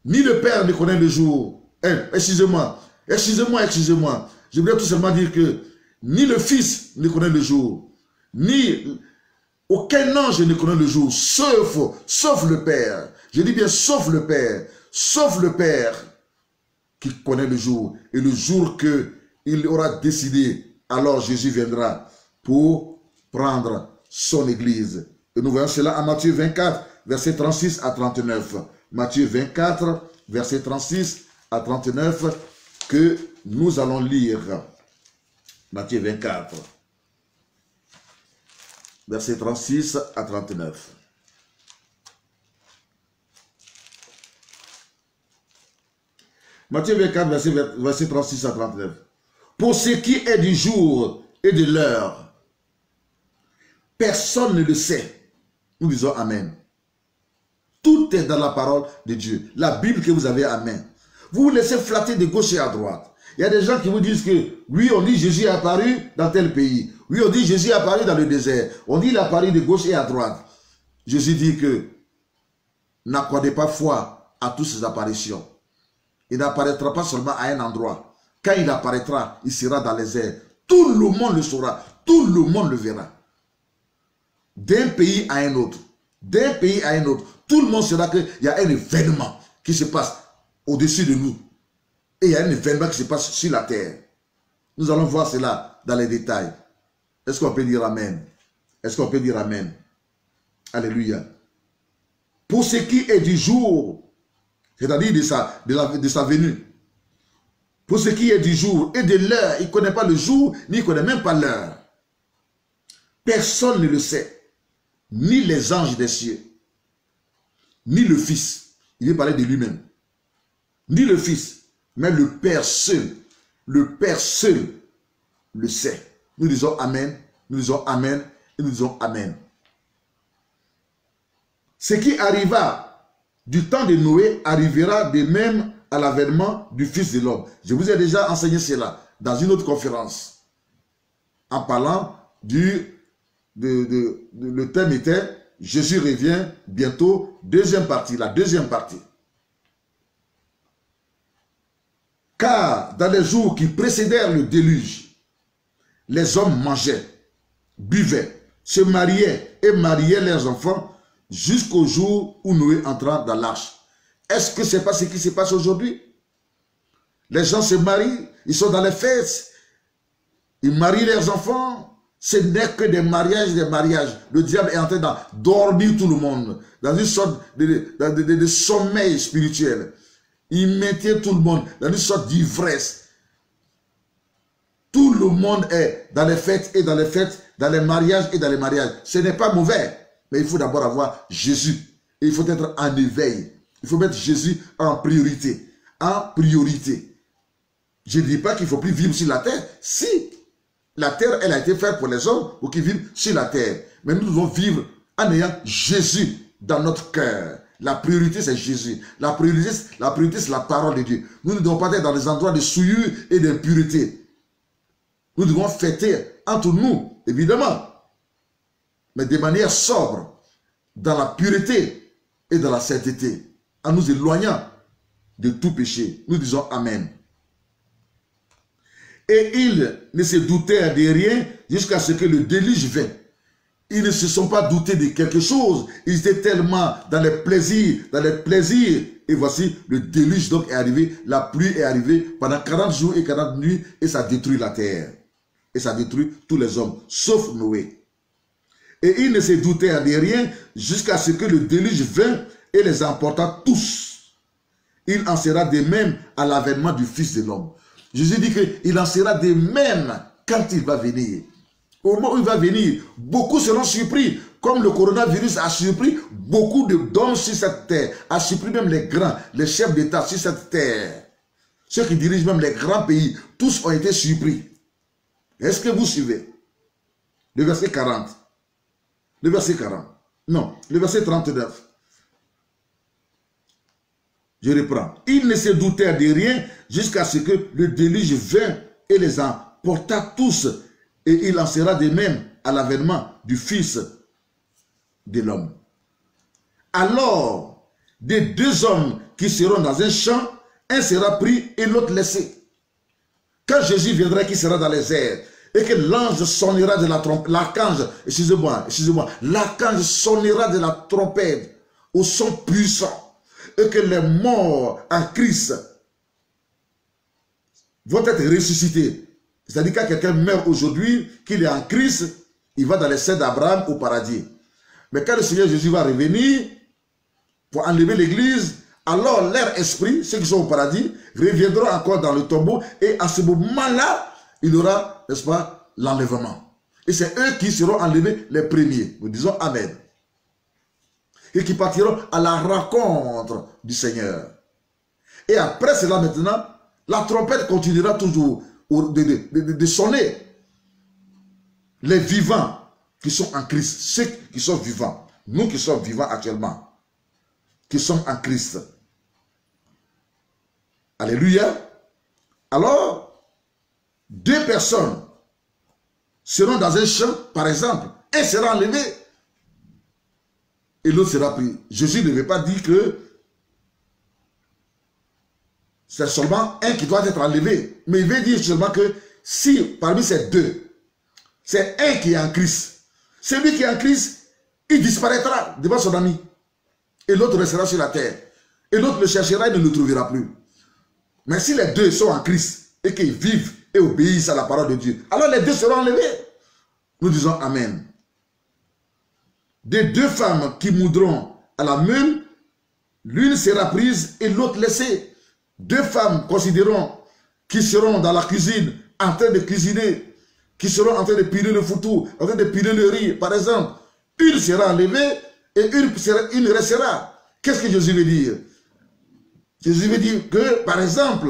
ni le Père ne connaît le jour. Excusez-moi. Je voudrais tout simplement dire que ni le Fils ne connaît le jour, ni aucun ange ne connaît le jour, sauf le Père. Je dis bien sauf le Père qui connaît le jour. Et le jour qu'il aura décidé, alors Jésus viendra pour prendre son Église. Et nous voyons cela en Matthieu 24, versets 36 à 39. Matthieu 24, versets 36 à 39, que nous allons lire. Matthieu 24, versets 36 à 39. Matthieu 24, verset 36 à 39. Pour ce qui est du jour et de l'heure, personne ne le sait. Nous disons Amen. Tout est dans la parole de Dieu. La Bible que vous avez à main. Vous vous laissez flatter de gauche et à droite. Il y a des gens qui vous disent que, oui, on dit Jésus est apparu dans tel pays. Oui, on dit Jésus est apparu dans le désert. On dit il est apparu de gauche et à droite. Jésus dit que n'accordez pas foi à toutes ces apparitions. Il n'apparaîtra pas seulement à un endroit. Quand il apparaîtra, il sera dans les airs. Tout le monde le saura. Tout le monde le verra. D'un pays à un autre. D'un pays à un autre. Tout le monde saura qu'il y a un événement qui se passe au-dessus de nous. Et il y a un événement qui se passe sur la terre. Nous allons voir cela dans les détails. Est-ce qu'on peut dire Amen? Est-ce qu'on peut dire Amen? Alléluia. Pour ce qui est du jour, c'est-à-dire de sa venue. Pour ce qui est du jour et de l'heure, il ne connaît pas le jour, ni il ne connaît même pas l'heure. Personne ne le sait. Ni les anges des cieux, ni le Fils. Il veut parler de lui-même. Ni le Fils, mais le Père seul. Le Père seul le sait. Nous disons Amen, nous disons Amen, et nous disons Amen. Ce qui arriva du temps de Noé arrivera de même à l'avènement du Fils de l'homme. Je vous ai déjà enseigné cela dans une autre conférence. En parlant le thème était Jésus revient bientôt, deuxième partie, la deuxième partie. Car dans les jours qui précédèrent le déluge, les hommes mangeaient, buvaient, se mariaient et mariaient leurs enfants jusqu'au jour où Noé entra dans l'arche. Est-ce que ce n'est pas ce qui se passe aujourd'hui? Les gens se marient, ils sont dans les fêtes, ils marient leurs enfants, Ce n'est que des mariages, des mariages. Le diable est en train d'endormir tout le monde dans une sorte de sommeil spirituel. Il maintient tout le monde dans une sorte d'ivresse. Tout le monde est dans les fêtes et dans les fêtes, dans les mariages et dans les mariages. Ce n'est pas mauvais, mais il faut d'abord avoir Jésus. Et il faut être en éveil. Il faut mettre Jésus en priorité. En priorité. Je ne dis pas qu'il ne faut plus vivre sur la terre. Si la terre, elle a été faite pour les hommes, pour qu'ils vivent sur la terre. Mais nous devons vivre en ayant Jésus dans notre cœur. La priorité, c'est Jésus. La priorité, c'est la parole de Dieu. Nous ne devons pas être dans des endroits de souillure et d'impureté. Nous devons fêter entre nous, évidemment, mais de manière sobre, dans la pureté et dans la sainteté, en nous éloignant de tout péché. Nous disons Amen. Et ils ne se doutèrent de rien jusqu'à ce que le déluge vint. Ils ne se sont pas doutés de quelque chose. Ils étaient tellement dans les plaisirs, Et voici, le déluge donc est arrivé. La pluie est arrivée pendant 40 jours et 40 nuits. Et ça détruit la terre. Et ça détruit tous les hommes, sauf Noé. Et ils ne se doutèrent de rien jusqu'à ce que le déluge vint et les emporta tous. Il en sera de même à l'avènement du Fils de l'homme. Jésus dit qu'il en sera de même quand il va venir. Au moment où il va venir, beaucoup seront surpris, comme le coronavirus a surpris beaucoup d'hommes sur cette terre, a surpris même les grands, les chefs d'État sur cette terre. Ceux qui dirigent même les grands pays, tous ont été surpris. Est-ce que vous suivez? Le verset 40. Le verset 40. Non, le verset 39. Je reprends. Ils ne se doutèrent de rien jusqu'à ce que le déluge vint et les emporta tous. Et il en sera de même à l'avènement du Fils de l'homme. Alors, des deux hommes qui seront dans un champ, un sera pris et l'autre laissé. Quand Jésus viendra, qui sera dans les airs, et que l'ange sonnera de la trompette, l'archange sonnera de la trompette au son puissant, et que les morts en Christ vont être ressuscités. C'est-à-dire quand quelqu'un meurt aujourd'hui, qu'il est en Christ, il va dans les seins d'Abraham au paradis. Mais quand le Seigneur Jésus va revenir pour enlever l'église, alors leur esprit, ceux qui sont au paradis, reviendront encore dans le tombeau et à ce moment-là, il y aura, n'est-ce pas, l'enlèvement. Et c'est eux qui seront enlevés les premiers. Nous disons Amen. Et qui partiront à la rencontre du Seigneur. Et après cela maintenant, la trompette continuera toujours de sonner. Les vivants qui sont en Christ, ceux qui sont vivants, nous qui sommes vivants actuellement, qui sommes en Christ. Alléluia. Alors, deux personnes seront dans un champ, par exemple, un sera enlevé et l'autre sera pris. Jésus ne veut pas dire que c'est seulement un qui doit être enlevé, mais il veut dire seulement que si parmi ces deux, c'est un qui est en Christ, celui qui est en Christ, il disparaîtra devant son ami et l'autre restera sur la terre et l'autre le cherchera et ne le trouvera plus. Mais si les deux sont en Christ et qu'ils vivent et obéissent à la parole de Dieu, alors les deux seront enlevés. Nous disons Amen. Des deux femmes qui moudront à la meule, l'une sera prise et l'autre laissée. Deux femmes, considérons, qui seront dans la cuisine, en train de cuisiner, qui seront en train de piler le foutou, en train de piler le riz, par exemple. Une sera enlevée et une restera. Qu'est-ce que Jésus veut dire? Jésus veut dire que, par exemple,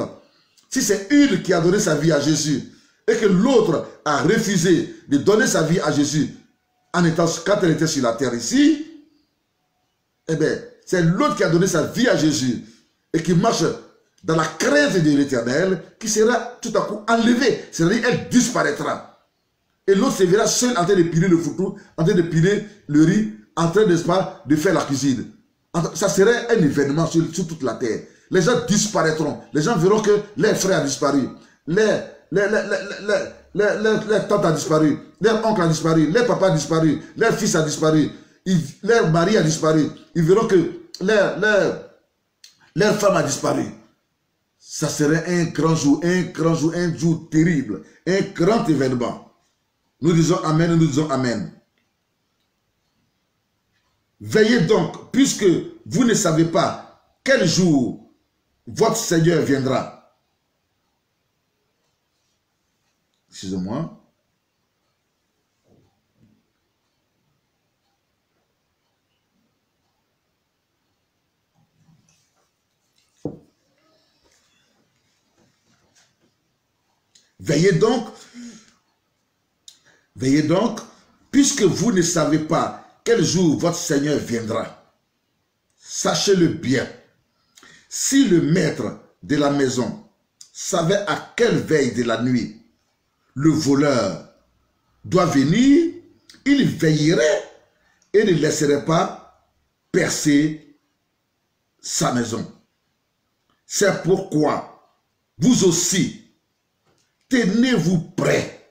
si c'est une qui a donné sa vie à Jésus et que l'autre a refusé de donner sa vie à Jésus quand elle était sur la terre ici, eh bien, c'est l'autre qui a donné sa vie à Jésus et qui marche dans la crainte de l'Éternel, qui sera tout à coup enlevée. C'est-à-dire elle disparaîtra. Et l'autre se verra seul en train de piler le foutou, en train de piler le riz, en train, n'est-ce pas, de faire la cuisine. Ça serait un événement sur toute la terre. Les gens disparaîtront. Les gens verront que leur frère a disparu. Leur tante a disparu. Leur oncle a disparu. Leur papa a disparu. Leur fils a disparu. Leur mari a disparu. Ils verront que leur femme a disparu. Ça serait un grand jour, un jour terrible, un grand événement. Nous disons Amen, nous disons Amen. Veillez donc, puisque vous ne savez pas quel jour votre Seigneur viendra. Excusez-moi. Veillez donc, puisque vous ne savez pas quel jour votre Seigneur viendra. Sachez-le bien. Si le maître de la maison savait à quelle veille de la nuit le voleur doit venir, il veillerait et ne laisserait pas percer sa maison. C'est pourquoi vous aussi, tenez-vous prêts,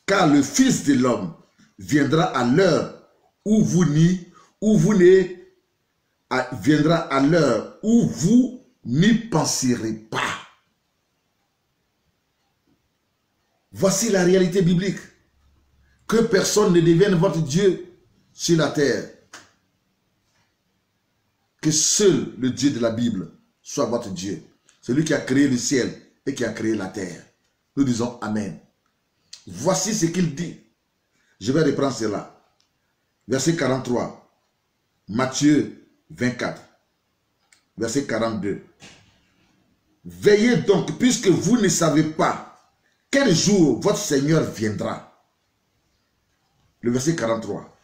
car le Fils de l'homme viendra à l'heure où vous n'y penserez pas. Voici la réalité biblique. Que personne ne devienne votre Dieu sur la terre. Que seul le Dieu de la Bible soit votre Dieu. Celui qui a créé le ciel et qui a créé la terre. Nous disons Amen. Voici ce qu'il dit. Je vais reprendre cela. Verset 43. Matthieu 24. Verset 42. Veillez donc, puisque vous ne savez pas quel jour votre Seigneur viendra. Le verset 43.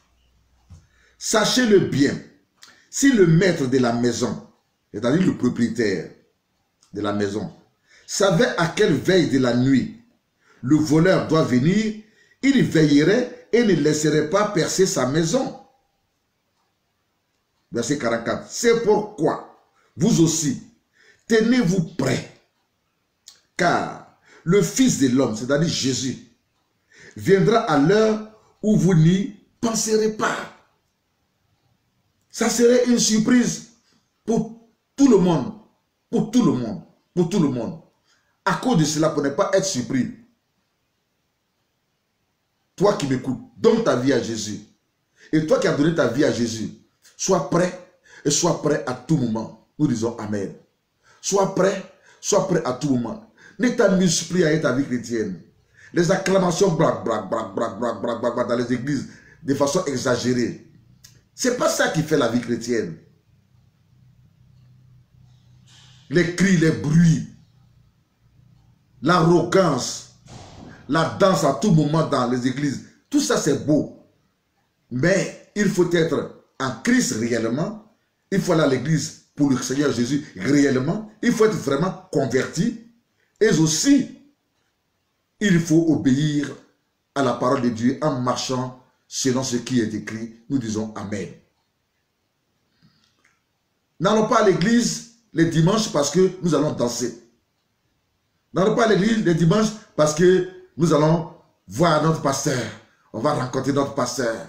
Sachez-le bien, si le maître de la maison, c'est-à-dire le propriétaire de la maison, savait à quelle veille de la nuit le voleur doit venir, il veillerait et ne laisserait pas percer sa maison. Verset 44. C'est pourquoi vous aussi, tenez-vous prêts, car le Fils de l'homme, c'est-à-dire Jésus, viendra à l'heure où vous n'y penserez pas. Ça serait une surprise pour tout le monde. Pour tout le monde. Pour tout le monde. À cause de cela, pour ne pas être surpris, toi qui m'écoutes, donne ta vie à Jésus. Et toi qui as donné ta vie à Jésus, sois prêt et sois prêt à tout moment. Nous disons Amen. Sois prêt à tout moment. Ne t'amuse plus avec ta vie chrétienne. Les acclamations brac, brac, brac, brac, brac, brac, brac, brac, dans les églises de façon exagérée. C'est pas ça qui fait la vie chrétienne. Les cris, les bruits, l'arrogance, la danse à tout moment dans les églises, tout ça c'est beau. Mais il faut être en Christ réellement. Il faut aller à l'église pour le Seigneur Jésus réellement. Il faut être vraiment converti. Et aussi, il faut obéir à la parole de Dieu en marchant selon ce qui est écrit. Nous disons Amen. N'allons pas à l'église les dimanches parce que nous allons danser. N'allons pas à l'église les dimanches parce que nous allons voir notre pasteur. On va rencontrer notre pasteur.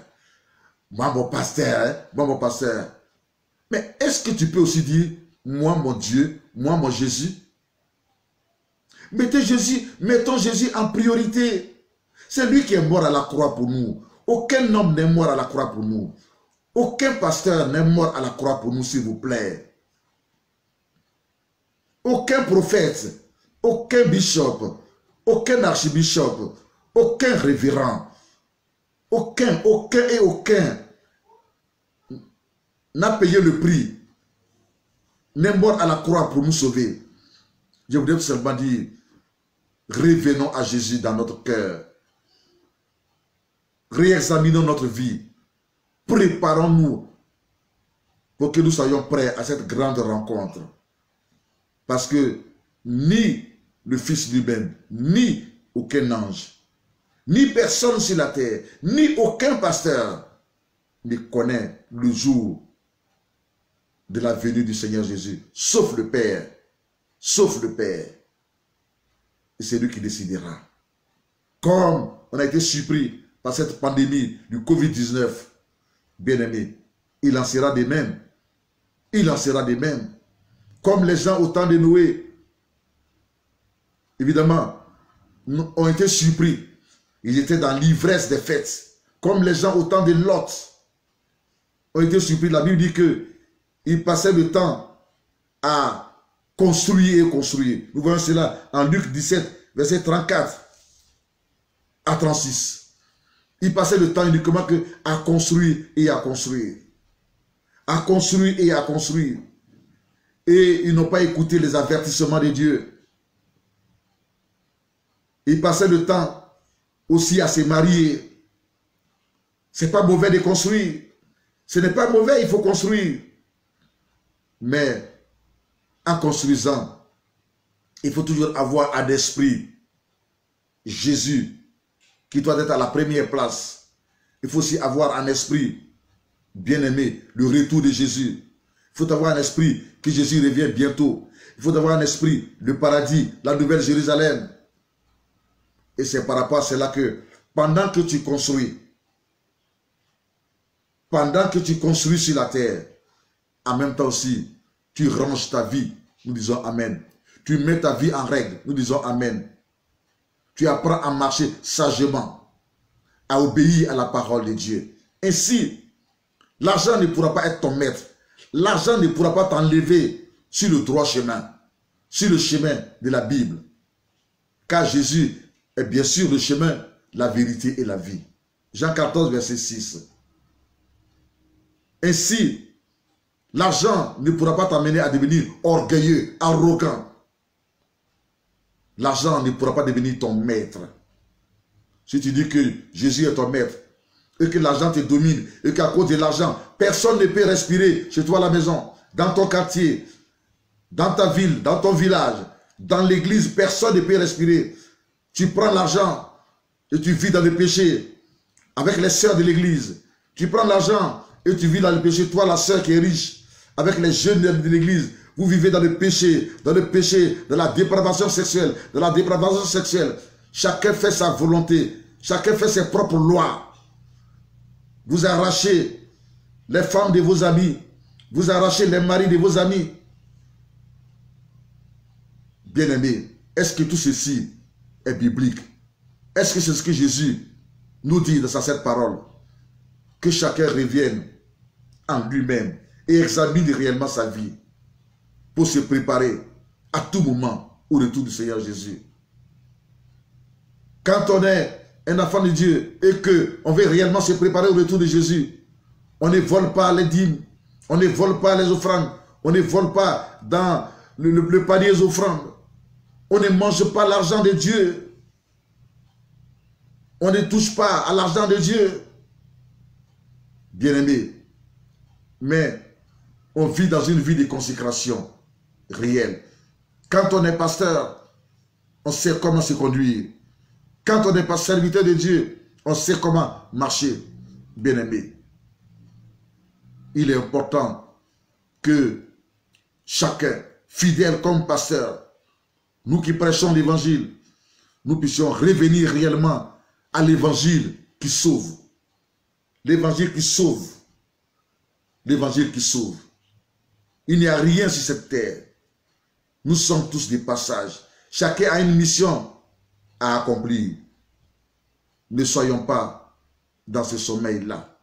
Moi, mon pasteur, hein? Moi, mon pasteur. Mais est-ce que tu peux aussi dire, moi, mon Dieu, moi, mon Jésus? Mettons Jésus en priorité. C'est lui qui est mort à la croix pour nous. Aucun homme n'est mort à la croix pour nous. Aucun pasteur n'est mort à la croix pour nous, s'il vous plaît. Aucun prophète, aucun bishop, aucun archibishop, aucun révérend, aucun n'a payé le prix, n'est mort à la croix pour nous sauver. Je voudrais seulement dire, revenons à Jésus dans notre cœur. Réexaminons notre vie. Préparons-nous pour que nous soyons prêts à cette grande rencontre. Parce que ni le Fils lui-même, ni aucun ange, ni personne sur la terre, ni aucun pasteur ne connaît le jour de la venue du Seigneur Jésus, sauf le Père. Sauf le Père. Et c'est lui qui décidera. Comme on a été surpris par cette pandémie du Covid-19, bien-aimé, il en sera de même. Il en sera de même. Comme les gens au temps de Noé, évidemment, ont été surpris. Ils étaient dans l'ivresse des fêtes. Comme les gens au temps de Lot ont été surpris. La Bible dit qu'ils passaient le temps à construire et construire. Nous voyons cela en Luc 17, verset 34 à 36. Ils passaient le temps uniquement à construire et à construire. À construire et à construire. Et ils n'ont pas écouté les avertissements de Dieu. Ils passaient le temps aussi à se marier. Ce n'est pas mauvais de construire. Ce n'est pas mauvais, il faut construire. Mais en construisant, il faut toujours avoir à l'esprit Jésus qui doit être à la première place. Il faut aussi avoir un esprit, bien-aimé, le retour de Jésus. Il faut avoir un esprit que Jésus revient bientôt. Il faut avoir un esprit, le paradis, la nouvelle Jérusalem. Et c'est par rapport à cela que pendant que tu construis sur la terre, en même temps aussi, tu ranges ta vie, nous disons Amen. Tu mets ta vie en règle, nous disons Amen. Tu apprends à marcher sagement, à obéir à la parole de Dieu. Ainsi, l'argent ne pourra pas être ton maître. L'argent ne pourra pas t'enlever sur le droit chemin, sur le chemin de la Bible. Car Jésus est bien sûr le chemin, la vérité et la vie. Jean 14, verset 6. Ainsi, l'argent ne pourra pas t'amener à devenir orgueilleux, arrogant. L'argent ne pourra pas devenir ton maître. Si tu dis que Jésus est ton maître, et que l'argent te domine, et qu'à cause de l'argent, personne ne peut respirer chez toi à la maison, dans ton quartier, dans ta ville, dans ton village, dans l'église, personne ne peut respirer. Tu prends l'argent et tu vis dans le péché avec les sœurs de l'église. Tu prends l'argent et tu vis dans le péché, toi la sœur qui est riche, avec les jeunes de l'église. Vous vivez dans le péché, de la dépravation sexuelle, Chacun fait sa volonté, chacun fait ses propres lois. Vous arrachez les femmes de vos amis, vous arrachez les maris de vos amis. Bien-aimés, est-ce que tout ceci est biblique? Est-ce que c'est ce que Jésus nous dit dans sa sainte parole? Que chacun revienne en lui-même et examine réellement sa vie pour se préparer à tout moment au retour du Seigneur Jésus. Quand on est un enfant de Dieu et qu'on veut réellement se préparer au retour de Jésus, on ne vole pas les dîmes, on ne vole pas les offrandes, on ne vole pas dans le panier des offrandes, on ne mange pas l'argent de Dieu, on ne touche pas à l'argent de Dieu. Bien-aimé, mais on vit dans une vie de consécration réelle. Quand on est pasteur, on sait comment se conduire. Quand on n'est pas serviteur de Dieu, on sait comment marcher. Bien-aimé, il est important que chacun, fidèle comme pasteur, nous qui prêchons l'évangile, nous puissions revenir réellement à l'évangile qui sauve. L'évangile qui sauve. L'évangile qui sauve. Il n'y a rien sur cette terre. Nous sommes tous des passages. Chacun a une mission à accomplir. Ne soyons pas dans ce sommeil-là.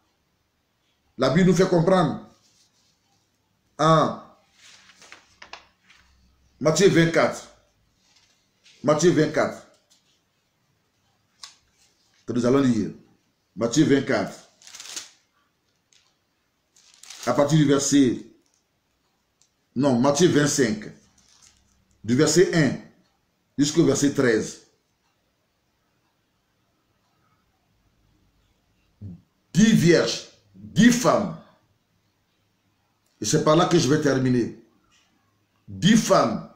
La Bible nous fait comprendre en Matthieu 24. Matthieu 24. Que nous allons lire. Matthieu 24. À partir du verset... Non, Matthieu 25. Du verset 1 jusqu'au verset 13. 10 vierges, 10 femmes. Et c'est par là que je vais terminer. 10 femmes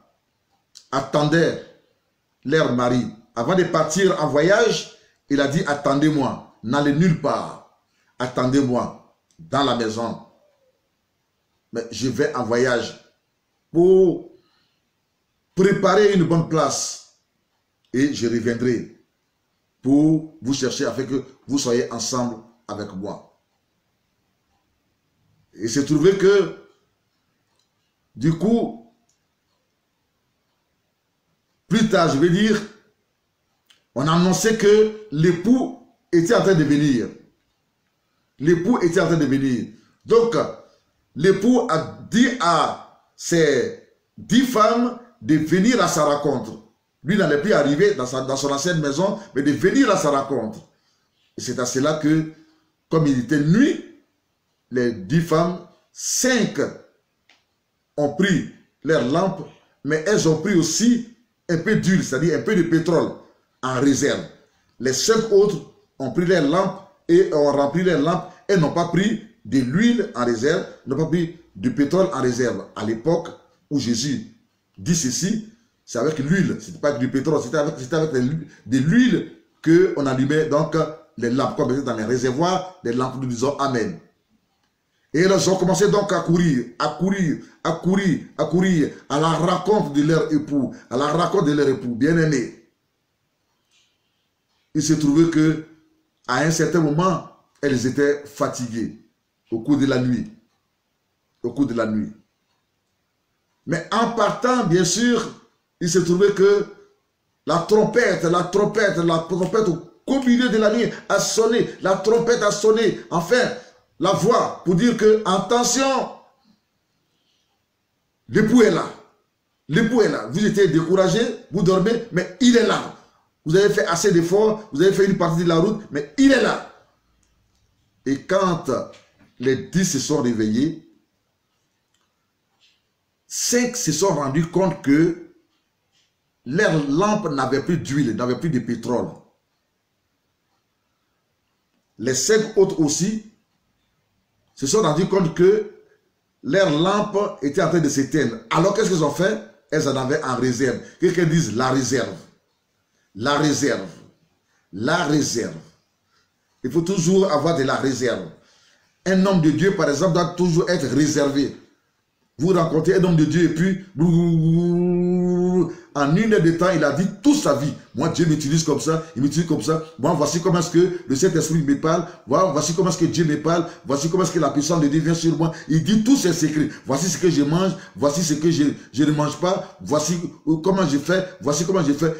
attendaient leur mari. Avant de partir en voyage, il a dit, attendez-moi, n'allez nulle part. Attendez-moi dans la maison. Mais je vais en voyage pour préparer une bonne place. Et je reviendrai pour vous chercher afin que vous soyez ensemble avec moi. Et c'est trouvé que, du coup, plus tard, je vais dire, On annonçait que l'époux était en train de venir. L'époux était en train de venir. Donc, l'époux a dit à ses 10 femmes de venir à sa rencontre. Lui n'allait plus arriver dans son ancienne maison, mais de venir à sa rencontre. Et c'est à cela que, comme il était nuit, les 10 femmes, 5 ont pris leurs lampes, mais elles ont pris aussi un peu d'huile, c'est-à-dire un peu de pétrole en réserve. Les 5 autres ont pris leurs lampes et ont rempli leurs lampes et n'ont pas pris de l'huile en réserve, n'ont pas pris du pétrole en réserve. À l'époque où Jésus dit ceci, c'est avec l'huile, ce n'était pas avec du pétrole, c'était avec de l'huile qu'on allumait donc les lampes, comme dans les réservoirs, les lampes, nous disons Amen. Et elles ont commencé donc à courir, à la rencontre de leur époux, à la rencontre de leur époux bien-aimé. Il se trouvait que, à un certain moment, elles étaient fatiguées au cours de la nuit. Au cours de la nuit. Mais en partant, bien sûr, il se trouvait que la trompette au milieu de la nuit a sonné, la trompette a sonné, enfin, la voix pour dire que, attention, l'époux est là. L'époux est là. Vous étiez découragé, vous dormez, mais il est là. Vous avez fait assez d'efforts, vous avez fait une partie de la route, mais il est là. Et quand les 10 se sont réveillés, 5 se sont rendus compte que leurs lampes n'avaient plus d'huile, n'avaient plus de pétrole. Les 5 autres aussi se sont rendus compte que leurs lampes étaient en train de s'éteindre. Alors qu'est-ce qu'ils ont fait? Elles en avaient en réserve. Qu'est-ce qu'elles disent? La réserve. La réserve. La réserve. Il faut toujours avoir de la réserve. Un homme de Dieu, par exemple, doit toujours être réservé. Vous rencontrez un homme de Dieu et puis, en une heure de temps, il a dit toute sa vie. Moi, Dieu m'utilise comme ça, il m'utilise comme ça. Moi, voici comment est-ce que le Saint-Esprit me parle. Voici comment est-ce que Dieu me parle. Voici comment est-ce que la puissance de Dieu vient sur moi. Il dit tous ses secrets. Voici ce que je mange. Voici ce que je ne mange pas. Voici comment je fais. Voici comment je fais.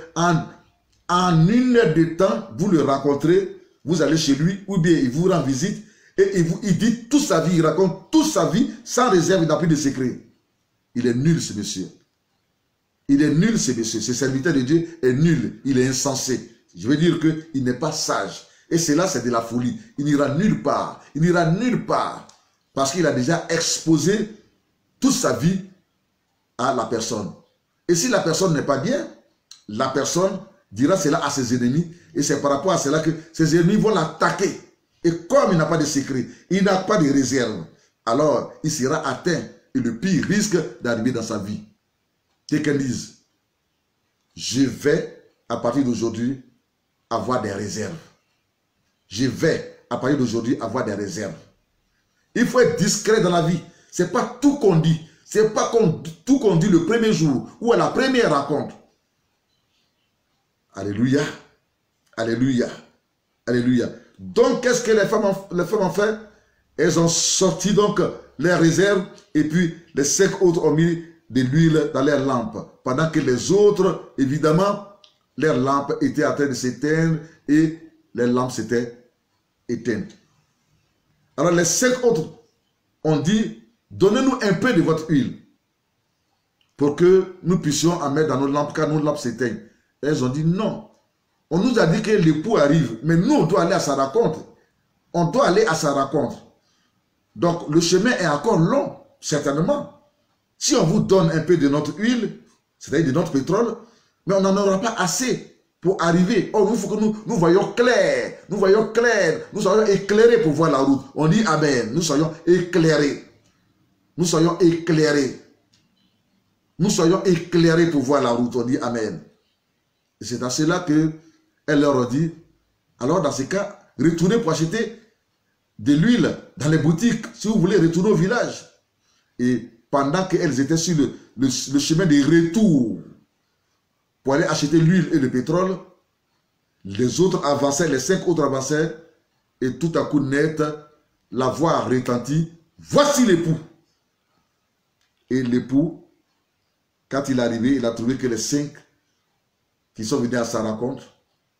En une heure de temps, vous le rencontrez. Vous allez chez lui ou bien il vous rend visite. Et il dit toute sa vie, il raconte toute sa vie, sans réserve, il n'a plus de secret. Il est nul ce monsieur. Il est nul ce monsieur. Ce serviteur de Dieu est nul. Il est insensé. Je veux dire qu'il n'est pas sage. Et cela, c'est de la folie. Il n'ira nulle part. Il n'ira nulle part. Parce qu'il a déjà exposé toute sa vie à la personne. Et si la personne n'est pas bien, la personne dira cela à ses ennemis. Et c'est par rapport à cela que ses ennemis vont l'attaquer. Et comme il n'a pas de secret, il n'a pas de réserve, alors il sera atteint et le pire risque d'arriver dans sa vie. C'est qu'elle dise, je vais à partir d'aujourd'hui avoir des réserves. Je vais à partir d'aujourd'hui avoir des réserves. Il faut être discret dans la vie. Ce n'est pas tout qu'on dit. Ce n'est pas tout qu'on dit le premier jour ou à la première rencontre. Alléluia. Alléluia. Alléluia. Donc, qu'est-ce que les femmes ont fait? Elles ont sorti donc les réserves et puis les 5 autres ont mis de l'huile dans leurs lampes. Pendant que les autres, évidemment, leurs lampes étaient en train de s'éteindre et les lampes s'étaient éteintes. Alors, les 5 autres ont dit, donnez-nous un peu de votre huile pour que nous puissions en mettre dans nos lampes car nos lampes s'éteignent. Elles ont dit non. On nous a dit que l'époux arrive, mais nous, on doit aller à sa rencontre. On doit aller à sa rencontre. Donc, le chemin est encore long, certainement. Si on vous donne un peu de notre huile, c'est-à-dire de notre pétrole, mais on n'en aura pas assez pour arriver. Oh, il faut que nous voyons clair. Nous voyons clair. Nous soyons éclairés pour voir la route. On dit Amen. Nous soyons éclairés. Nous soyons éclairés. Nous soyons éclairés pour voir la route. On dit Amen. Et c'est dans cela que elle leur a dit, alors dans ce cas, retournez pour acheter de l'huile dans les boutiques, si vous voulez retourner au village. Et pendant qu'elles étaient sur le chemin de retour pour aller acheter l'huile et le pétrole, les autres avançaient, les 5 autres avançaient, et tout à coup net, la voix retentit, voici l'époux. Et l'époux, quand il est arrivé, il a trouvé que les 5 qui sont venus à sa rencontre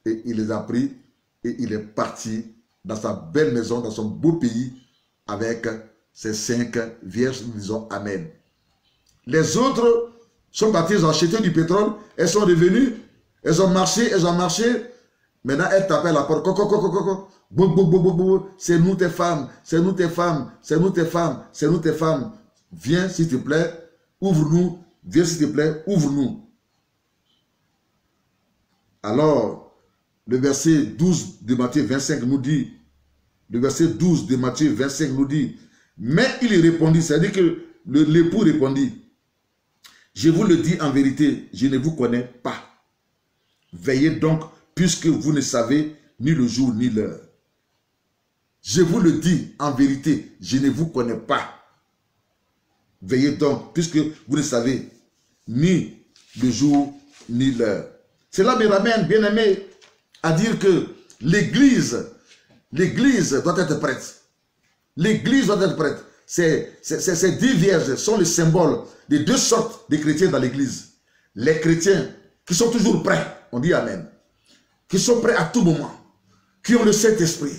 Et il les a pris et il est parti dans sa belle maison, dans son beau pays, avec ses 5 vierges. Nous disons Amen. Les autres sont partis, ils ont acheté du pétrole, elles sont revenues, elles ont marché. Maintenant, elles tapaient à la porte. C'est nous tes femmes, c'est nous tes femmes, c'est nous tes femmes, c'est nous tes femmes. Viens s'il te plaît, ouvre-nous. Viens s'il te plaît, ouvre-nous. Alors, le verset 12 de Matthieu 25 nous dit, mais il répondit, c'est-à-dire que l'époux répondit, je vous le dis en vérité, je ne vous connais pas. Veillez donc, puisque vous ne savez ni le jour ni l'heure. Je vous le dis en vérité, je ne vous connais pas. Veillez donc, puisque vous ne savez ni le jour ni l'heure. Cela me ramène, bien aimé, à dire que l'église doit être prête. L'église doit être prête. Ces 10 vierges sont le symbole de 2 sortes de chrétiens dans l'église. Les chrétiens qui sont toujours prêts, on dit Amen, qui sont prêts à tout moment, qui ont le Saint-Esprit,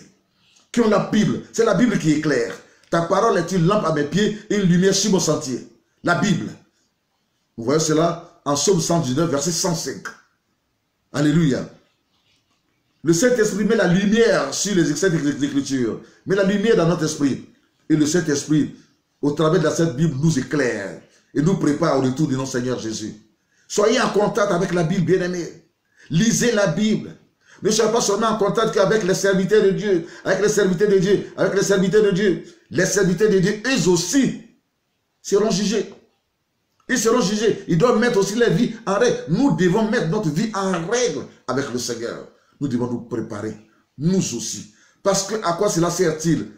qui ont la Bible. C'est la Bible qui éclaire. Ta parole est une lampe à mes pieds et une lumière sur mon sentier. La Bible. Vous voyez cela en Psaume 119, verset 105. Alléluia. Le Saint-Esprit met la lumière sur les Écritures, met la lumière dans notre esprit. Et le Saint-Esprit, au travers de cette Bible, nous éclaire et nous prépare au retour de notre Seigneur Jésus. Soyez en contact avec la Bible, bien-aimés. Lisez la Bible. Ne soyez pas seulement en contact qu'avec les serviteurs de Dieu, avec les serviteurs de Dieu, avec les serviteurs de Dieu. Les serviteurs de Dieu, eux aussi, seront jugés. Ils seront jugés. Ils doivent mettre aussi leur vie en règle. Nous devons mettre notre vie en règle avec le Seigneur. Nous devons nous préparer, nous aussi. Parce que à quoi cela sert-il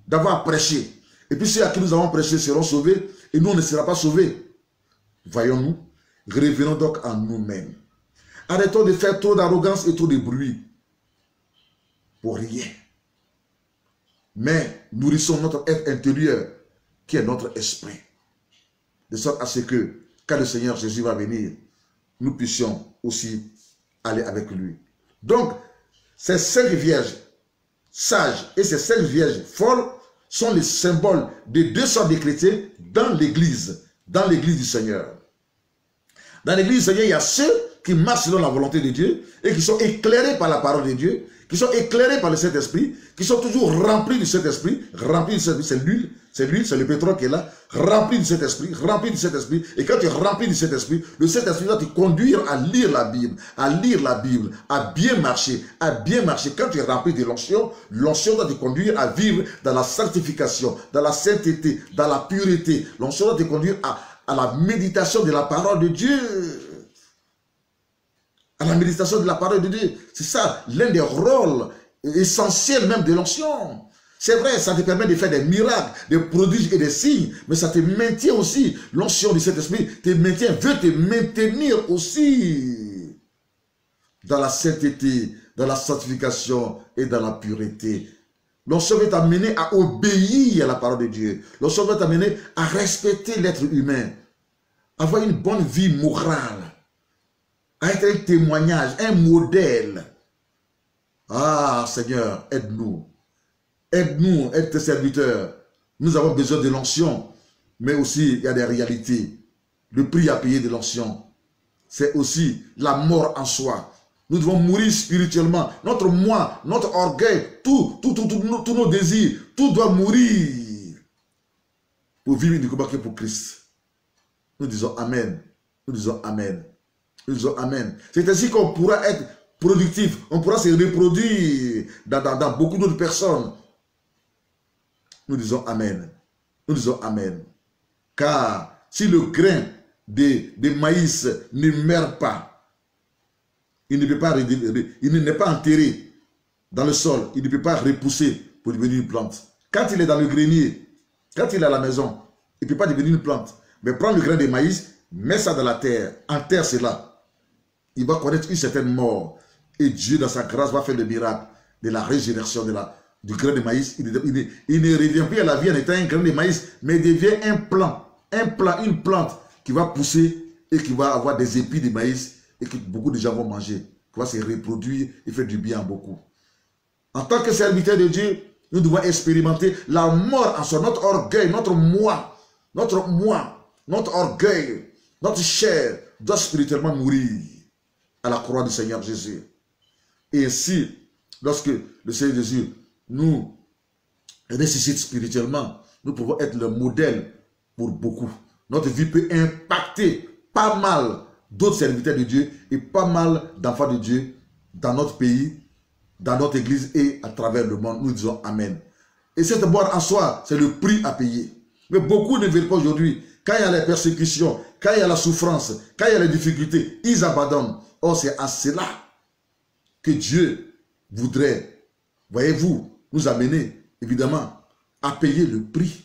d'avoir prêché? Et puis ceux à qui nous avons prêché seront sauvés et nous on ne sera pas sauvés. Voyons-nous, revenons donc à nous-mêmes. Arrêtons de faire trop d'arrogance et trop de bruit pour rien. Mais nourrissons notre être intérieur qui est notre esprit. De sorte à ce que quand le Seigneur Jésus va venir, nous puissions aussi aller avec lui. Donc, ces 5 vierges sages et ces 5 vierges folles sont les symboles de 2 sortes de chrétiens dans l'église du Seigneur. Dans l'église du Seigneur, il y a ceux qui marchent selon la volonté de Dieu et qui sont éclairés par la parole de Dieu, qui sont éclairés par le Saint-Esprit, qui sont toujours remplis du Saint-Esprit. Remplis du Saint-Esprit, c'est l'huile, c'est le pétrole qui est là, rempli du Saint-Esprit, rempli du Saint-Esprit. Et quand tu es rempli du Saint-Esprit, le Saint-Esprit va te conduire à lire la Bible, à bien marcher, Quand tu es rempli de l'onction, l'onction va te conduire à vivre dans la sanctification, dans la sainteté, dans la pureté. L'onction va te conduire à la méditation de la parole de Dieu. À la méditation de la parole de Dieu. C'est ça, l'un des rôles essentiels même de l'onction. C'est vrai, ça te permet de faire des miracles, des prodiges et des signes, mais ça te maintient aussi. L'onction de cet esprit veut te maintenir aussi dans la sainteté, dans la sanctification et dans la pureté. L'onction veut t'amener à obéir à la parole de Dieu. L'onction veut t'amener à respecter l'être humain, avoir une bonne vie morale, à être un témoignage, un modèle. Ah Seigneur, aide-nous. Aide-nous, aide tes serviteurs. Nous avons besoin de l'onction, mais aussi il y a des réalités. Le prix à payer de l'onction, c'est aussi la mort en soi. Nous devons mourir spirituellement. Notre moi, notre orgueil, tous nos désirs, tout doit mourir pour vivre du combat pour Christ. Nous disons Amen. Nous disons Amen. Nous disons Amen. C'est ainsi qu'on pourra être productif. On pourra se reproduire dans beaucoup d'autres personnes. Nous disons Amen. Nous disons Amen. Car si le grain de maïs ne meurt pas, il n'est pas enterré dans le sol, il ne peut pas repousser pour devenir une plante. Quand il est dans le grenier, quand il est à la maison, il ne peut pas devenir une plante. Mais prends le grain de maïs, mets ça dans la terre, enterre cela. Il va connaître une certaine mort. Et Dieu, dans sa grâce, va faire le miracle de la régénération du grain de maïs. Il ne revient plus à la vie en étant un grain de maïs, mais il devient un plant, une plante qui va pousser et qui va avoir des épis de maïs et que beaucoup de gens vont manger. qui va se reproduire et faire du bien à beaucoup. En tant que serviteur de Dieu, nous devons expérimenter la mort en soi, notre orgueil, notre orgueil, notre chair doit spirituellement mourir à la croix du Seigneur Jésus. Et ainsi, lorsque le Seigneur Jésus nous ressuscite spirituellement, nous pouvons être le modèle pour beaucoup. Notre vie peut impacter pas mal d'autres serviteurs de Dieu et pas mal d'enfants de Dieu dans notre pays, dans notre église et à travers le monde. Nous disons Amen. Et cette mort en soi, c'est le prix à payer. Mais beaucoup ne veulent pas aujourd'hui. Quand il y a les persécutions, quand il y a la souffrance, quand il y a les difficultés, ils abandonnent. Or, c'est à cela que Dieu voudrait, voyez-vous, nous amener, évidemment, à payer le prix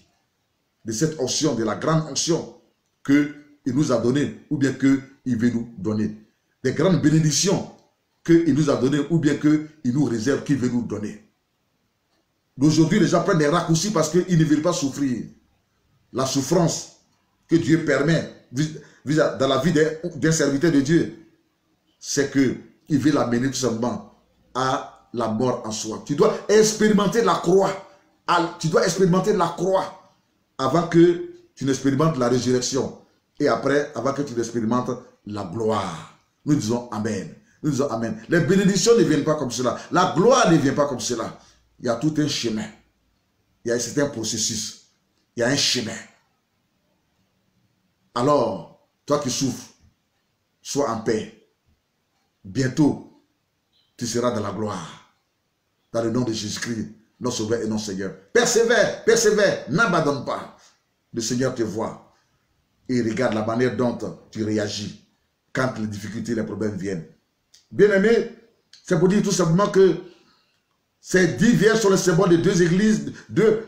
de cette onction, de la grande onction qu'il nous a donnée, ou bien qu'il veut nous donner. Des grandes bénédictions qu'il nous a données, ou bien qu'il nous réserve, qu'il veut nous donner. Aujourd'hui, les gens prennent des raccourcis parce qu'ils ne veulent pas souffrir. La souffrance que Dieu permet dans la vie d'un serviteur de Dieu, c'est qu'il veut l'amener tout simplement à la mort en soi. Tu dois expérimenter la croix. Tu dois expérimenter la croix avant que tu n'expérimentes la résurrection. Et après, avant que tu n'expérimentes la gloire. Nous disons Amen. Nous disons Amen. Les bénédictions ne viennent pas comme cela. La gloire ne vient pas comme cela. Il y a tout un chemin. Il y a un certain processus. Il y a un chemin. Alors, toi qui souffres, sois en paix. Bientôt, tu seras dans la gloire. Dans le nom de Jésus-Christ, notre Sauveur et notre Seigneur. Persévère, persévère, n'abandonne pas. Le Seigneur te voit et regarde la manière dont tu réagis quand les difficultés, les problèmes viennent. Bien-aimé, c'est pour dire tout simplement que ces 10 vierges sont le symbole de deux églises, de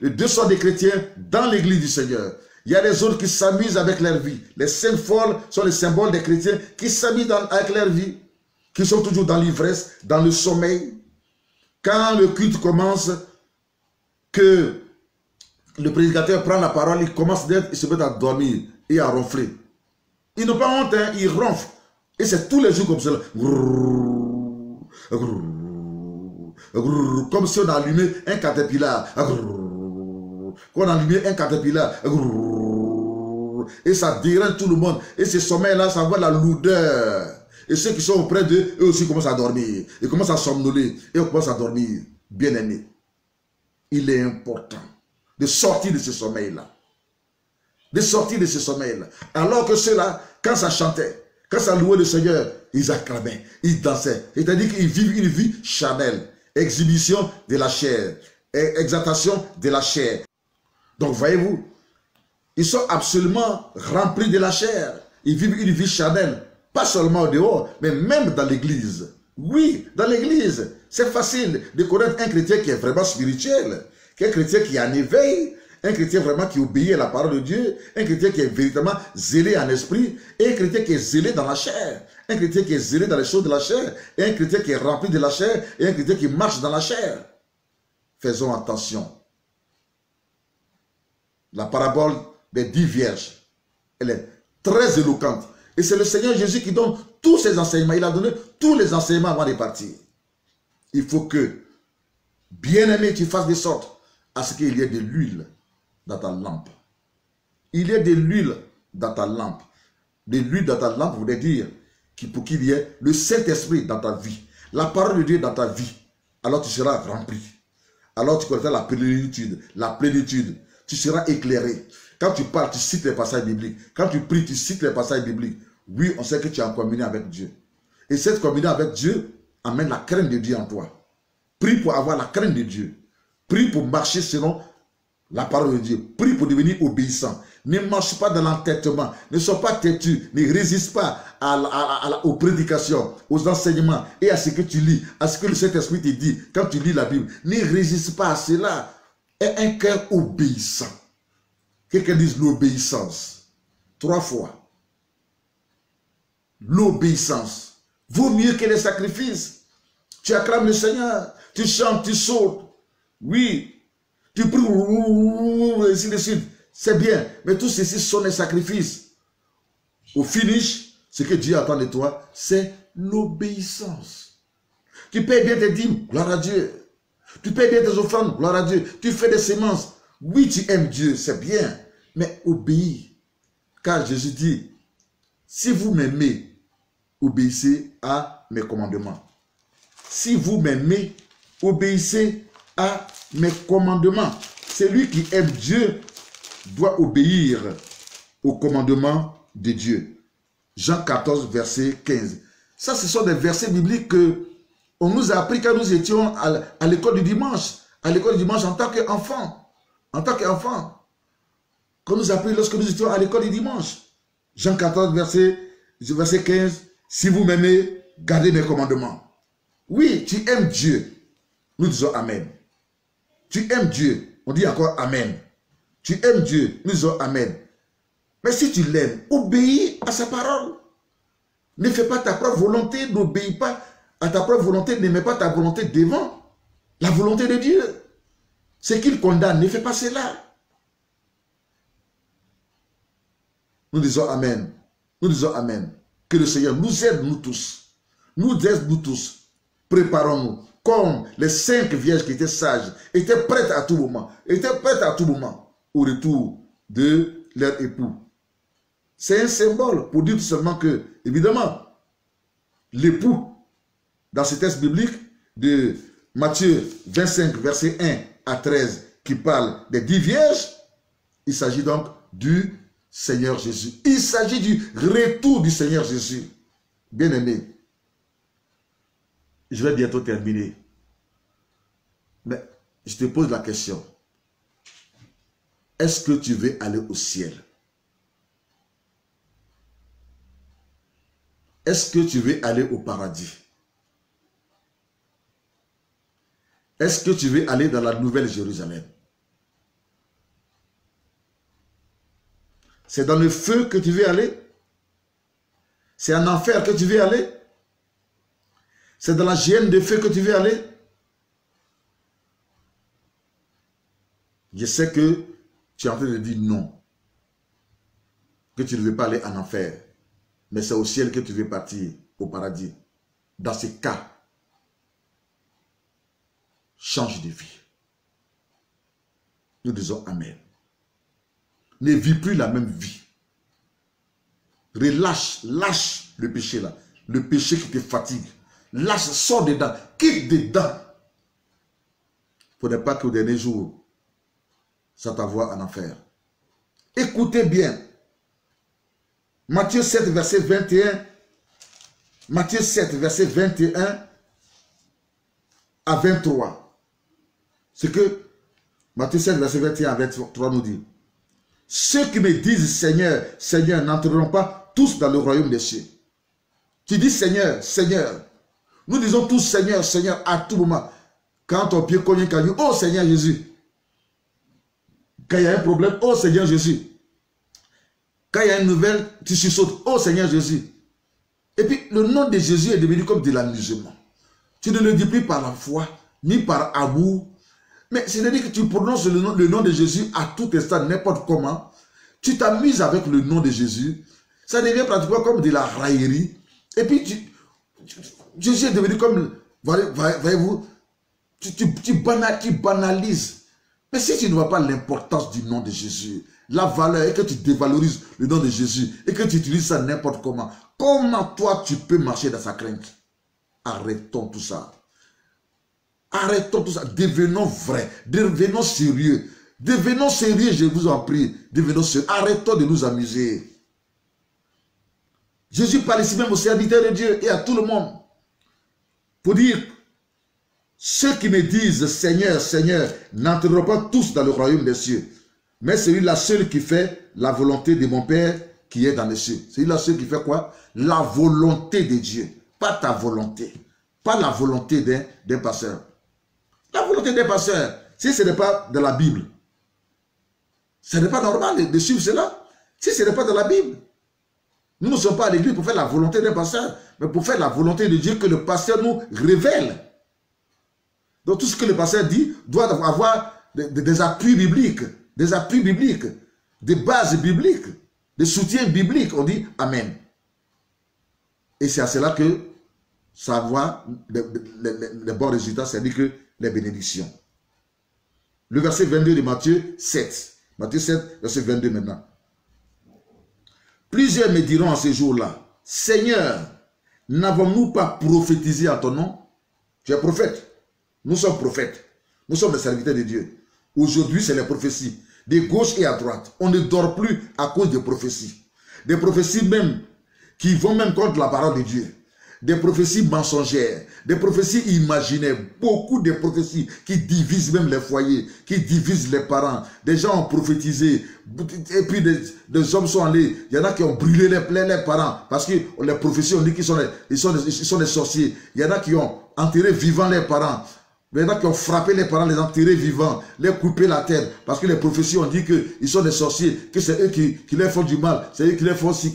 deux sortes de chrétiens dans l'église du Seigneur. Il y a les autres qui s'amusent avec leur vie. Les saintes folles sont les symboles des chrétiens qui s'amusent avec leur vie, qui sont toujours dans l'ivresse, dans le sommeil. Quand le culte commence, que le prédicateur prend la parole, il commence d'être, il se met à dormir et à ronfler. Ils n'ont pas honte, hein, ils ronflent. Et c'est tous les jours comme cela. Comme si on allumait un caterpillar. Qu'on allumait un caterpillar. Et ça dérange tout le monde. Et ce sommeil-là, ça voit la lourdeur. Et ceux qui sont auprès d'eux, eux aussi commencent à dormir. Ils commencent à somnoler. Et on commence à dormir. Bien-aimé, il est important de sortir de ce sommeil-là. De sortir de ce sommeil-là. Alors que ceux-là, quand ça chantait, quand ça louait le Seigneur, ils acclamaient, ils dansaient. C'est-à-dire qu'ils vivent une vie charnelle. Exhibition de la chair. Exaltation de la chair. Donc, voyez-vous, ils sont absolument remplis de la chair. Ils vivent une vie charnelle. Pas seulement au dehors, mais même dans l'église. Oui, dans l'église. C'est facile de connaître un chrétien qui est vraiment spirituel. Un chrétien qui est en éveil. Un chrétien vraiment qui obéit à la parole de Dieu. Un chrétien qui est véritablement zélé en esprit. Et un chrétien qui est zélé dans la chair. Un chrétien qui est zélé dans les choses de la chair. Et un chrétien qui est rempli de la chair. Et un chrétien qui marche dans la chair. Faisons attention. La parabole des 10 vierges, elle est très éloquente. Et c'est le Seigneur Jésus qui donne tous ses enseignements. Il a donné tous les enseignements avant de partir. Il faut que, bien-aimé, tu fasses de sorte à ce qu'il y ait de l'huile dans ta lampe. Il y a de l'huile dans ta lampe. De l'huile dans ta lampe voudrait dire pour qu'il y ait le Saint-Esprit dans ta vie. La parole de Dieu dans ta vie. Alors tu seras rempli. Alors tu connaîtras la plénitude. La plénitude. Tu seras éclairé. Quand tu parles, tu cites les passages bibliques. Quand tu pries, tu cites les passages bibliques. Oui, on sait que tu es en communion avec Dieu. Et cette communion avec Dieu amène la crainte de Dieu en toi. Prie pour avoir la crainte de Dieu. Prie pour marcher selon la parole de Dieu. Prie pour devenir obéissant. Ne marche pas dans l'entêtement. Ne sois pas têtu. Ne résiste pas aux prédications, aux enseignements et à ce que tu lis, à ce que le Saint-Esprit te dit quand tu lis la Bible. Ne résiste pas à cela. Aie un cœur obéissant. Quelqu'un dise l'obéissance. 3 fois. L'obéissance vaut mieux que les sacrifices. Tu acclames le Seigneur. Tu chantes, tu sautes. Oui. Tu pries, ainsi de suite. C'est bien. Mais tout ceci sont des sacrifices. Au finish, Ce que Dieu attend de toi, c'est l'obéissance. Tu payes bien tes dîmes, gloire à Dieu. Tu payes bien tes offrandes, gloire à Dieu. Tu fais des semences. Oui, tu aimes Dieu, c'est bien. Mais obéis. Car Jésus dit, si vous m'aimez, obéissez à mes commandements. Si vous m'aimez, obéissez à mes commandements. Celui qui aime Dieu doit obéir aux commandements de Dieu. Jean 14, verset 15. Ça, ce sont des versets bibliques que on nous a appris quand nous étions à l'école du dimanche. À l'école du dimanche en tant qu'enfant. En tant qu'enfant. Qu'on nous a appris lorsque nous étions à l'école du dimanche. Jean 14, verset 15. Si vous m'aimez, gardez mes commandements. Oui, tu aimes Dieu. Nous disons Amen. Tu aimes Dieu. On dit encore Amen. Tu aimes Dieu. Nous disons Amen. Mais si tu l'aimes, obéis à sa parole. Ne fais pas ta propre volonté, n'obéis pas à ta propre volonté, ne mets pas ta volonté devant la volonté de Dieu. Ce qu'il condamne, ne fais pas cela. Nous disons Amen. Nous disons Amen. Que le Seigneur nous aide, nous tous. Nous aide, nous tous. Préparons-nous. Comme les 5 vierges qui étaient sages, étaient prêtes à tout moment. Étaient prêtes à tout moment au retour de leur époux. C'est un symbole pour dire tout simplement que, évidemment, l'époux, dans ce texte biblique de Matthieu 25, verset 1 à 13, qui parle des 10 vierges, il s'agit donc du Seigneur Jésus. Il s'agit du retour du Seigneur Jésus. Bien-aimé, je vais bientôt terminer. Mais je te pose la question. Est-ce que tu veux aller au ciel? Est-ce que tu veux aller au paradis? Est-ce que tu veux aller dans la nouvelle Jérusalem? C'est dans le feu que tu veux aller? C'est en enfer que tu veux aller? C'est dans la géhenne de feu que tu veux aller? Je sais que tu es en train de dire non. Que tu ne veux pas aller en enfer. Mais c'est au ciel que tu veux partir, au paradis. Dans ce cas, change de vie. Nous disons Amen. Ne vis plus la même vie. Relâche, lâche le péché là. Le péché qui te fatigue. Lâche, sors dedans, quitte dedans. Il ne faudrait pas qu'au dernier jour, ça t'envoie en enfer. Écoutez bien. Matthieu 7, verset 21. Matthieu 7, verset 21 à 23. C'est que Matthieu 7, verset 21 à 23 nous dit. Ceux qui me disent Seigneur, Seigneur, n'entreront pas tous dans le royaume des cieux. Tu dis Seigneur, Seigneur. Nous disons tous Seigneur, Seigneur à tout moment. Quand ton pied cogne, quand tu dis oh Seigneur Jésus. Quand il y a un problème, oh Seigneur Jésus. Quand il y a une nouvelle, tu sursautes, oh Seigneur Jésus. Et puis le nom de Jésus est devenu comme de l'amusement. Tu ne le dis plus par la foi, ni par amour. Mais c'est-à-dire que tu prononces le nom de Jésus à tout instant, n'importe comment. Tu t'amuses avec le nom de Jésus. Ça devient pratiquement comme de la raillerie. Et puis Jésus est devenu comme, voyez-vous, tu banalises. Mais si tu ne vois pas l'importance du nom de Jésus, la valeur, et que tu dévalorises le nom de Jésus, et que tu utilises ça n'importe comment toi tu peux marcher dans sa crainte? Arrêtons tout ça. Arrêtons tout ça. Devenons vrais. Devenons sérieux. Devenons sérieux, je vous en prie. Devenons sérieux. Arrêtons de nous amuser. Jésus parle ici même aux serviteurs de Dieu et à tout le monde. Pour dire, ceux qui me disent Seigneur, Seigneur, n'entreront pas tous dans le royaume des cieux. Mais celui-là seul qui fait la volonté de mon Père qui est dans les cieux. Celui-là seul qui fait quoi? La volonté de Dieu. Pas ta volonté. Pas la volonté d'un pasteur. La volonté d'un pasteur, si ce n'est pas dans la Bible, ce n'est pas normal de suivre cela. Si ce n'est pas dans la Bible. Nous ne sommes pas à l'église pour faire la volonté d'un pasteur, mais pour faire la volonté de Dieu que le pasteur nous révèle. Donc tout ce que le pasteur dit doit avoir des appuis bibliques, des bases bibliques, des soutiens bibliques. On dit Amen. Et c'est à cela que ça voit les bons résultats, c'est-à-dire que les bénédictions. Le verset 22 de Matthieu 7. Matthieu 7, verset 22 maintenant. Plusieurs me diront en ces jours-là, Seigneur, n'avons-nous pas prophétisé à ton nom? Tu es prophète. Nous sommes prophètes. Nous sommes les serviteurs de Dieu. Aujourd'hui, c'est les prophéties. De gauche et à droite. On ne dort plus à cause des prophéties. Des prophéties même qui vont même contre la parole de Dieu. Des prophéties mensongères, des prophéties imaginaires, beaucoup de prophéties qui divisent même les foyers, qui divisent les parents. Des gens ont prophétisé, et puis des hommes sont allés, il y en a qui ont brûlé les parents, parce que les prophéties ont dit qu'ils sont des sorciers. Il y en a qui ont enterré vivants les parents. Il y en a qui ont frappé les parents, les enterrés vivants, les coupé la tête, parce que les prophéties ont dit qu'ils sont des sorciers, que c'est eux qui leur font du mal, c'est eux qui leur font ci,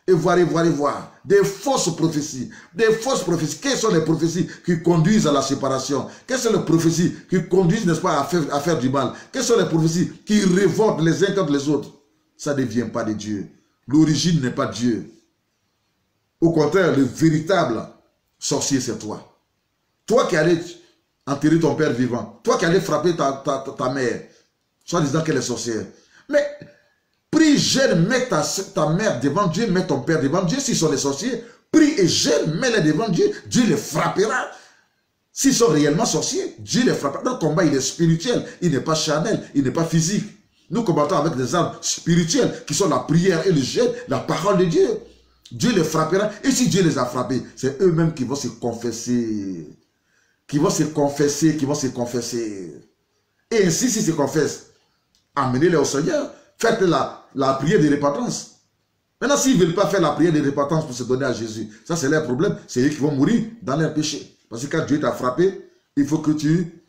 et voir. Des fausses prophéties. Des fausses prophéties. Quelles sont les prophéties qui conduisent à la séparation? Quelles sont les prophéties qui conduisent, n'est-ce pas, à faire du mal? Quelles sont les prophéties qui révoltent les uns contre les autres? Ça ne vient pas de Dieu. L'origine n'est pas Dieu. Au contraire, le véritable sorcier, c'est toi. Toi qui allais enterrer ton père vivant. Toi qui allais frapper ta mère. Soit disant qu'elle est sorcière. Mais prie, gêne, mets ta mère devant Dieu, mets ton père devant Dieu. S'ils sont des sorciers, prie et gêne, mets-les devant Dieu. Dieu les frappera. S'ils sont réellement sorciers, Dieu les frappera. Notre combat, il est spirituel. Il n'est pas charnel, il n'est pas physique. Nous combattons avec des armes spirituelles qui sont la prière et le jeûne, la parole de Dieu. Dieu les frappera. Et si Dieu les a frappés, c'est eux-mêmes qui vont se confesser. Qui vont se confesser. Et ainsi, s'ils se confessent, amenez-les au Seigneur. Faites la prière de repentance. Maintenant, s'ils ne veulent pas faire la prière de repentance pour se donner à Jésus, ça c'est leur problème. C'est eux qui vont mourir dans leur péché. Parce que quand Dieu t'a frappé, il faut que tu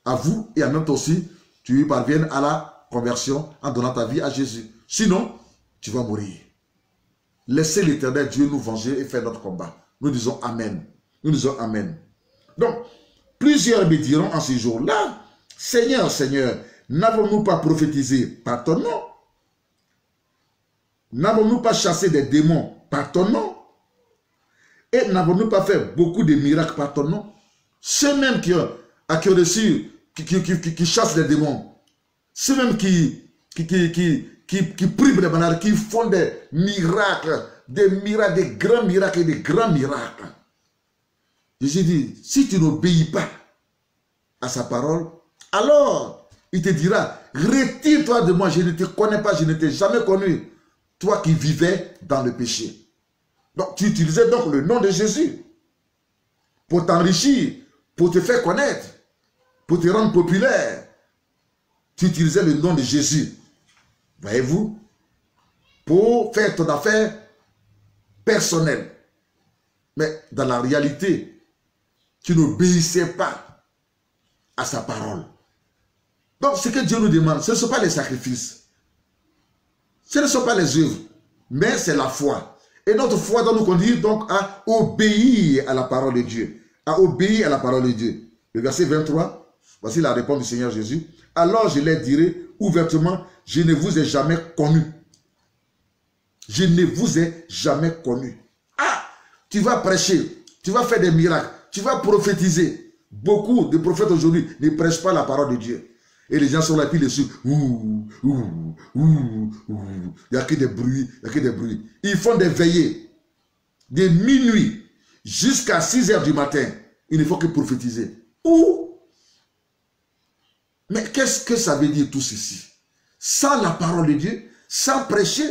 avoues et en même temps aussi, tu parviennes à la conversion en donnant ta vie à Jésus. Sinon, tu vas mourir. Laissez l'Éternel Dieu nous venger et faire notre combat. Nous disons Amen. Nous disons Amen. Donc, plusieurs me diront en ces jours-là, Seigneur, Seigneur, n'avons-nous pas prophétisé par ton nom? N'avons-nous pas chassé des démons par ton nom? Et n'avons-nous pas fait beaucoup de miracles par ton nom? Ceux-mêmes qui ont reçu, qui chassent les démons, ceux-mêmes qui prient les malades, qui font des miracles, des grands miracles et des grands miracles. Jésus dit, si tu n'obéis pas à sa parole, alors il te dira, retire-toi de moi, je ne te connais pas, je ne t'ai jamais connu. Toi qui vivais dans le péché. Donc tu utilisais donc le nom de Jésus pour t'enrichir, pour te faire connaître, pour te rendre populaire. Tu utilisais le nom de Jésus, voyez-vous, pour faire ton affaire personnelle. Mais dans la réalité, tu n'obéissais pas à sa parole. Donc ce que Dieu nous demande, ce ne sont pas les sacrifices. Ce ne sont pas les œuvres, mais c'est la foi. Et notre foi doit nous conduire donc à obéir à la parole de Dieu. À obéir à la parole de Dieu. Le verset 23, voici la réponse du Seigneur Jésus. Alors je leur dirai ouvertement, je ne vous ai jamais connu. Je ne vous ai jamais connu. Ah, tu vas prêcher, tu vas faire des miracles, tu vas prophétiser. Beaucoup de prophètes aujourd'hui ne prêchent pas la parole de Dieu. Et les gens sont là, puis dessus, il n'y a que des bruits, il n'y a que des bruits. Ils font des veillées, de minuit jusqu'à 6 h du matin. Il ne faut que prophétiser. Mais qu'est-ce que ça veut dire tout ceci? Sans la parole de Dieu, sans prêcher,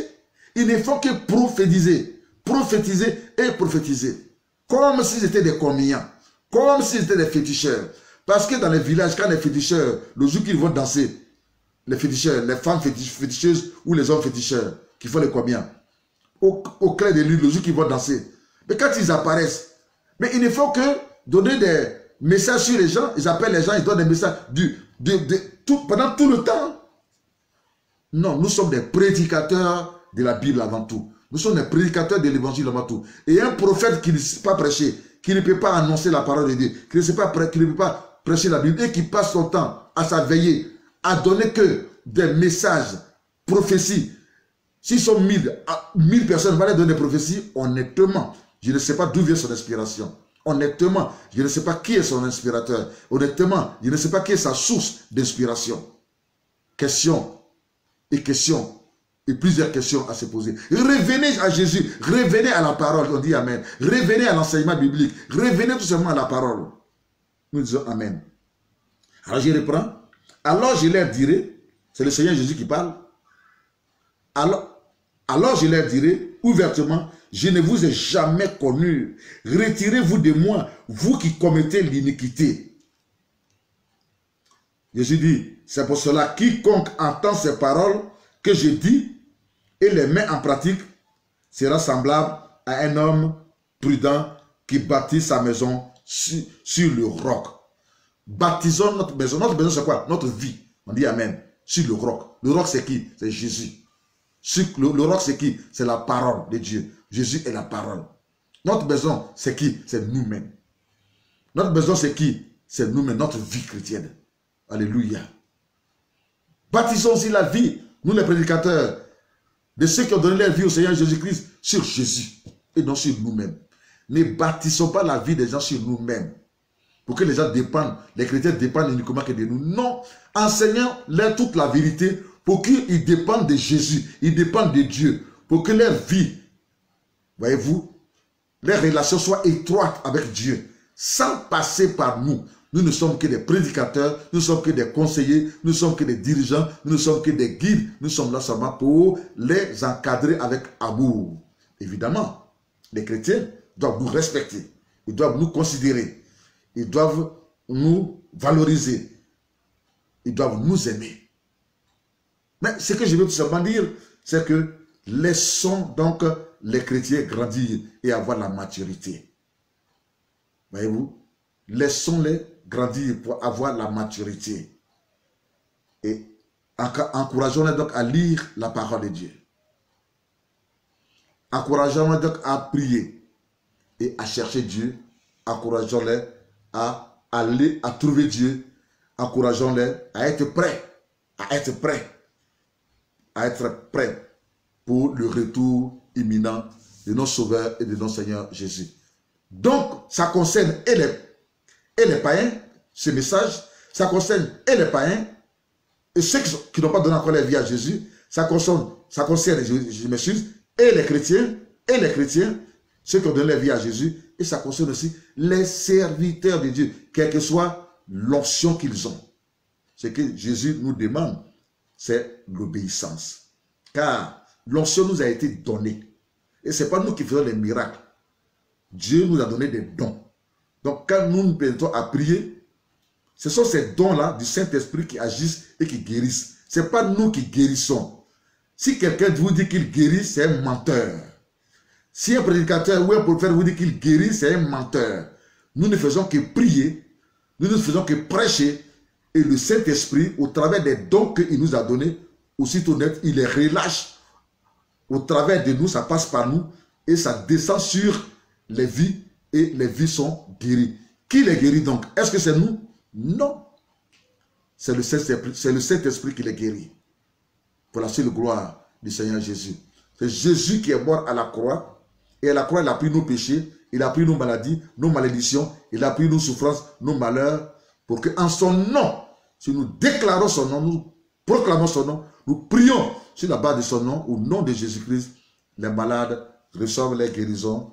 il ne faut que prophétiser. Prophétiser et prophétiser. Comme si c'était des communiants, comme si c'était des féticheurs. Parce que dans les villages, quand les féticheurs, le jour qu'ils vont danser, les féticheurs, les femmes féticheuses ou les hommes féticheurs qui font les combien, au clair de lune, le jour qu'ils vont danser. Mais quand ils apparaissent, mais il ne faut que donner des messages sur les gens, ils appellent les gens, ils donnent des messages pendant tout le temps. Non, nous sommes des prédicateurs de la Bible avant tout. Nous sommes des prédicateurs de l'évangile avant tout. Et un prophète qui ne sait pas prêcher, qui ne peut pas annoncer la parole de Dieu, qui ne peut pas prêcher la Bible et qui passe son temps à sa veillée, à donner que des messages, prophéties. S'ils sont 1000 personnes, va les donner des prophéties, honnêtement, je ne sais pas d'où vient son inspiration. Honnêtement, je ne sais pas qui est son inspirateur. Honnêtement, je ne sais pas qui est sa source d'inspiration. Questions et questions et plusieurs questions à se poser. Revenez à Jésus, revenez à la parole, on dit Amen. Revenez à l'enseignement biblique, revenez tout simplement à la parole. Nous disons Amen. Alors je reprends. Alors je leur dirai, c'est le Seigneur Jésus qui parle. Alors je leur dirai ouvertement, je ne vous ai jamais connu. Retirez-vous de moi, vous qui commettez l'iniquité. Jésus dit, c'est pour cela, quiconque entend ces paroles que je dis et les met en pratique sera semblable à un homme prudent qui bâtit sa maison sur le roc. Baptisons notre maison. Notre maison, c'est quoi? Notre vie. On dit Amen. Sur le roc. Le roc, c'est qui? C'est Jésus. Le roc, c'est qui? C'est la parole de Dieu. Jésus est la parole. Notre maison, c'est qui? C'est nous-mêmes. Notre maison, c'est qui? C'est nous-mêmes, notre vie chrétienne. Alléluia. Baptisons aussi la vie, nous les prédicateurs, de ceux qui ont donné leur vie au Seigneur Jésus-Christ sur Jésus et non sur nous-mêmes. Ne bâtissons pas la vie des gens sur nous-mêmes. Pour que les gens dépendent, les chrétiens dépendent uniquement que de nous. Non, enseignons-leur toute la vérité pour qu'ils dépendent de Jésus, ils dépendent de Dieu, pour que leur vie, voyez-vous, leur relation soit étroite avec Dieu, sans passer par nous. Nous ne sommes que des prédicateurs, nous ne sommes que des conseillers, nous ne sommes que des dirigeants, nous ne sommes que des guides. Nous sommes là seulement pour les encadrer avec amour. Évidemment, les chrétiens doivent nous respecter, ils doivent nous considérer, ils doivent nous valoriser, ils doivent nous aimer. Mais ce que je veux tout simplement dire, c'est que laissons donc les chrétiens grandir et avoir la maturité. Voyez-vous, laissons-les grandir pour avoir la maturité. Et encourageons-les donc à lire la parole de Dieu. Encourageons-les donc à prier et à chercher Dieu. Encourageons-les à aller, à trouver Dieu. Encourageons-les à être prêts, à être prêts pour le retour imminent de notre Sauveur et de notre Seigneur Jésus. Donc, ça concerne et les païens, ce message, ça concerne et les païens, et ceux qui n'ont pas donné encore leur vie à Jésus, ça concerne, je m'excuse, et les chrétiens, ceux qui ont donné leur vie à Jésus, et ça concerne aussi les serviteurs de Dieu, quelle que soit l'onction qu'ils ont. Ce que Jésus nous demande, c'est l'obéissance. Car l'onction nous a été donnée. Et ce n'est pas nous qui faisons les miracles. Dieu nous a donné des dons. Donc quand nous nous mettons à prier, ce sont ces dons-là du Saint-Esprit qui agissent et qui guérissent. Ce n'est pas nous qui guérissons. Si quelqu'un vous dit qu'il guérit, c'est un menteur. Si un prédicateur ou un prophète vous dit qu'il guérit, c'est un menteur. Nous ne faisons que prier, nous ne faisons que prêcher, et le Saint-Esprit, au travers des dons qu'il nous a donnés, aussitôt net, il les relâche. Au travers de nous, ça passe par nous, et ça descend sur les vies, et les vies sont guéries. Qui les guérit donc? Est-ce que c'est nous? Non. C'est le Saint-Esprit qui les guérit. Pour la seule gloire du Seigneur Jésus. C'est Jésus qui est mort à la croix. Et à la croix, il a pris nos péchés, il a pris nos maladies, nos malédictions, il a pris nos souffrances, nos malheurs, pour qu'en son nom, si nous déclarons son nom, nous proclamons son nom, nous prions sur la base de son nom, au nom de Jésus-Christ, les malades reçoivent les guérisons,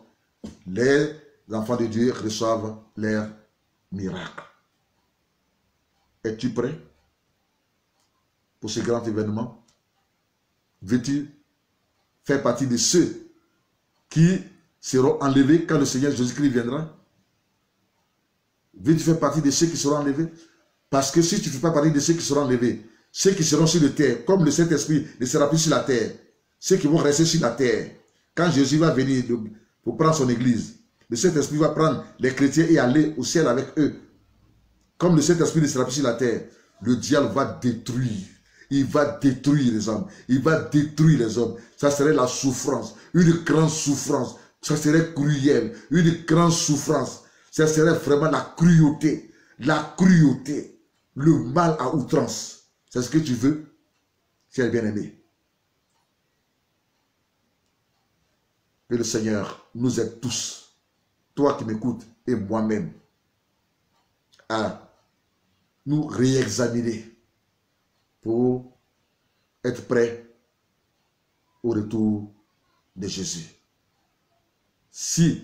les enfants de Dieu reçoivent leurs miracles. Es-tu prêt pour ce grand événement? Veux-tu faire partie de ceux qui seront enlevés quand le Seigneur Jésus-Christ viendra? Veux-tu faire partie de ceux qui seront enlevés? Parce que si tu ne fais pas partie de ceux qui seront enlevés, ceux qui seront sur la terre, comme le Saint-Esprit ne sera plus sur la terre, ceux qui vont rester sur la terre, quand Jésus va venir pour prendre son église, le Saint-Esprit va prendre les chrétiens et aller au ciel avec eux. Comme le Saint-Esprit ne sera plus sur la terre, le diable va détruire. Il va détruire les hommes. Il va détruire les hommes. Ça serait la souffrance. Une grande souffrance. Ça serait cruel. Une grande souffrance. Ça serait vraiment la cruauté. La cruauté. Le mal à outrance. C'est ce que tu veux, si elle est bien aimée. que le Seigneur nous aide tous, toi qui m'écoutes et moi-même, à nous réexaminer pour être prêts au retour de Jésus. Si,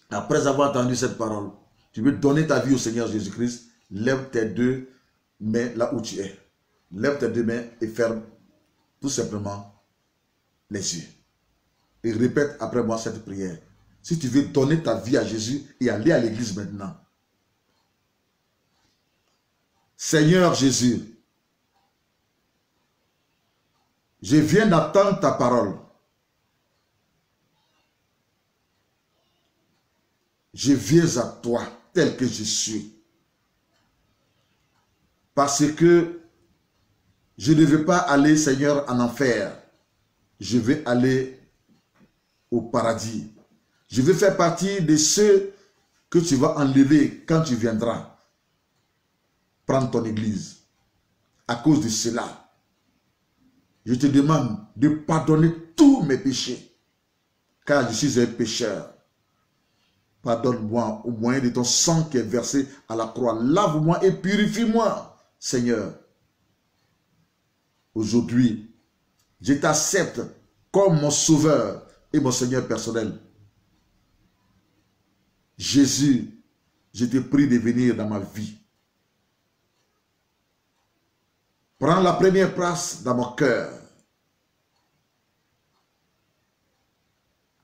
après avoir entendu cette parole, tu veux donner ta vie au Seigneur Jésus-Christ, lève tes deux mains là où tu es. Lève tes deux mains et ferme tout simplement les yeux. Et répète après moi cette prière. Si tu veux donner ta vie à Jésus et aller à l'église maintenant. Seigneur Jésus, je viens d'attendre ta parole. Je viens à toi tel que je suis. Parce que je ne veux pas aller, Seigneur, en enfer. Je vais aller au paradis. Je veux faire partie de ceux que tu vas enlever quand tu viendras prendre ton église. À cause de cela, je te demande de pardonner tous mes péchés, car je suis un pécheur. Pardonne-moi au moyen de ton sang qui est versé à la croix. Lave-moi et purifie-moi, Seigneur. Aujourd'hui, je t'accepte comme mon sauveur et mon Seigneur personnel. Jésus, je te prie de venir dans ma vie. Prends la première place dans mon cœur.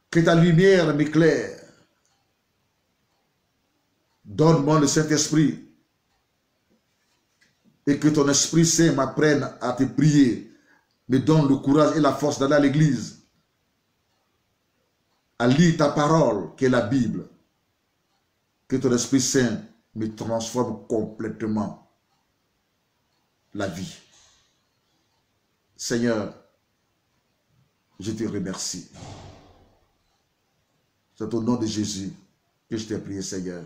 Que ta lumière m'éclaire. Donne-moi le Saint-Esprit et que ton Esprit Saint m'apprenne à te prier. Me donne le courage et la force d'aller à l'église, à lire ta parole qui est la Bible. Que ton Esprit Saint me transforme complètement la vie. Seigneur, je te remercie. C'est au nom de Jésus que je t'ai prié, Seigneur.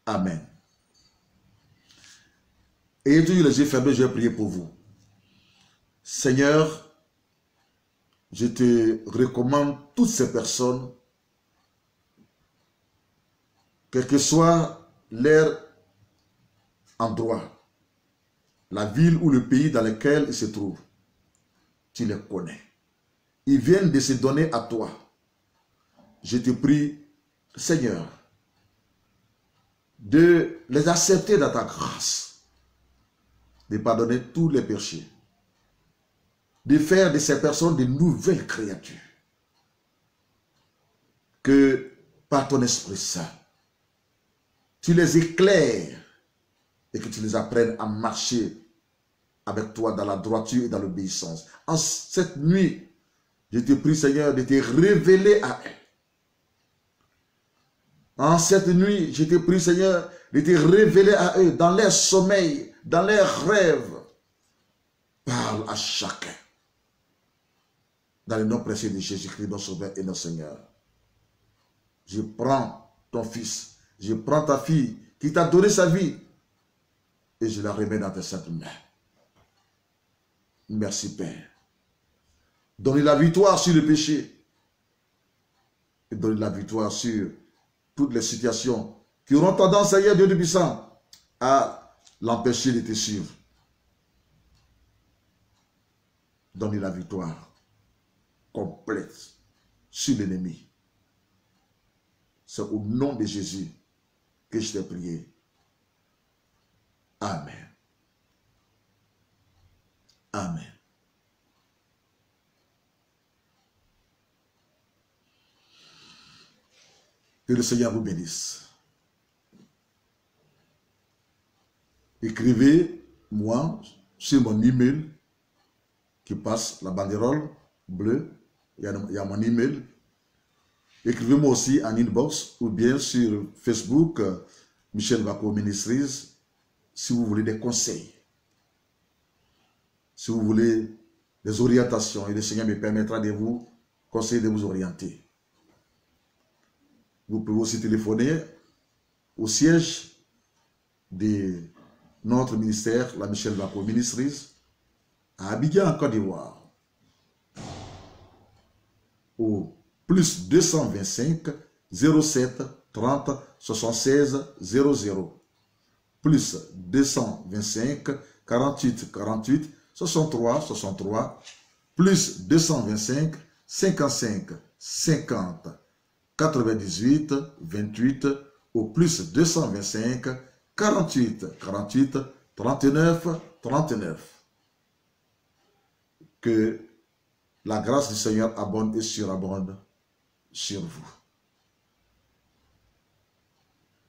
Amen. Ayez toujours les yeux fermés, je vais prier pour vous. Seigneur, je te recommande toutes ces personnes, quel que soit leur endroit, la ville ou le pays dans lequel ils se trouvent. Tu les connais. Ils viennent de se donner à toi. Je te prie, Seigneur, de les accepter dans ta grâce, de pardonner tous les péchés, de faire de ces personnes de nouvelles créatures. Que par ton Esprit Saint, tu les éclaires et que tu les apprennes à marcher avec toi dans la droiture et dans l'obéissance. En cette nuit, je te prie, Seigneur, de te révéler à eux. En cette nuit, je te prie, Seigneur, de te révéler à eux dans leur sommeil, dans leurs rêves. Parle à chacun. Dans le nom précieux de Jésus-Christ, notre Sauveur et notre Seigneur. Je prends ton fils, je prends ta fille qui t'a donné sa vie et je la remets dans tes saintes mains. Merci, Père. Donne la victoire sur le péché et donne la victoire sur toutes les situations qui auront tendance, Seigneur Dieu Tout-Puissant, à l'empêcher de te suivre. Donne la victoire complète sur l'ennemi. C'est au nom de Jésus que je t'ai prié. Amen. Amen. Que le Seigneur vous bénisse. Écrivez-moi sur mon email qui passe la banderole bleue. Il y a mon email. Écrivez-moi aussi en inbox ou bien sur Facebook, Michel Bako Ministries, si vous voulez des conseils. Si vous voulez des orientations, et le Seigneur me permettra de vous conseiller, de vous orienter. Vous pouvez aussi téléphoner au siège de notre ministère, la Michel Bako Ministries, à Abidjan, en Côte d'Ivoire, au plus 225 07 30 76 00 plus 225 48 48 63 63 plus 225 55 50 98 28 ou plus 225 48 48 39 39. Que la grâce du Seigneur abonde et surabonde sur vous.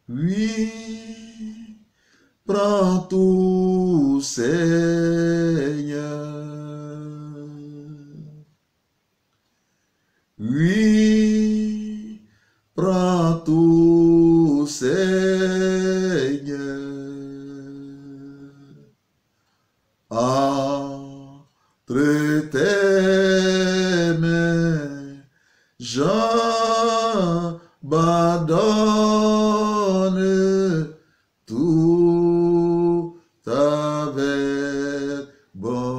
Oui, prends tout, Seigneur. Oui, prends tout, Seigneur. Entre tes mains, j'abandonne tout avec bonheur.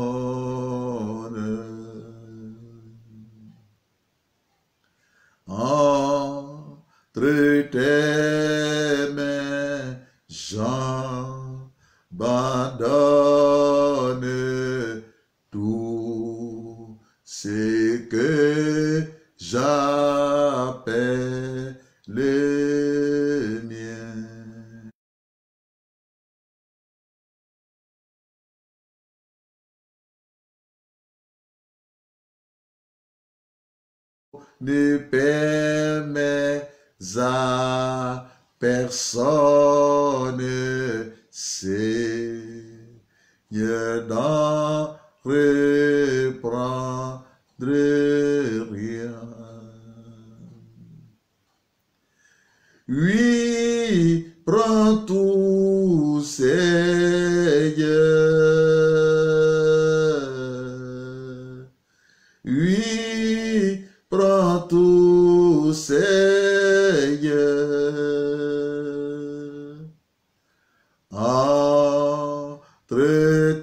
Entre tes mains, j'abandonne tout ce que j'appelle le mien. Ne permets à personne, Seigneur, d'en reprendre rien. Oui, prends tout, Seigneur. Oui, prends tout, Seigneur. Entre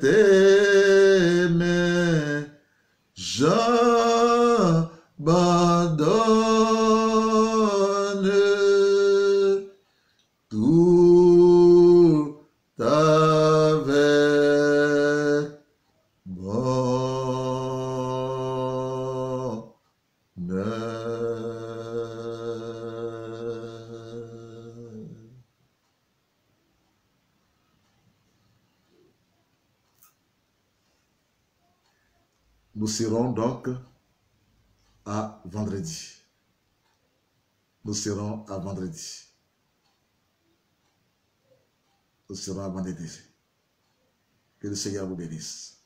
tes mains, j'abandonne tout avec bonheur. Nous serons donc à vendredi. Nous serons à vendredi. Nous serons à vendredi. Que le Seigneur vous bénisse.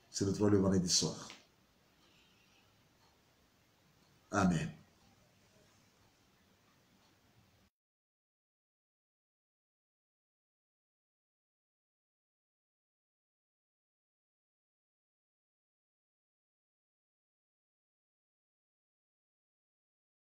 C'est le vendredi soir. Amen.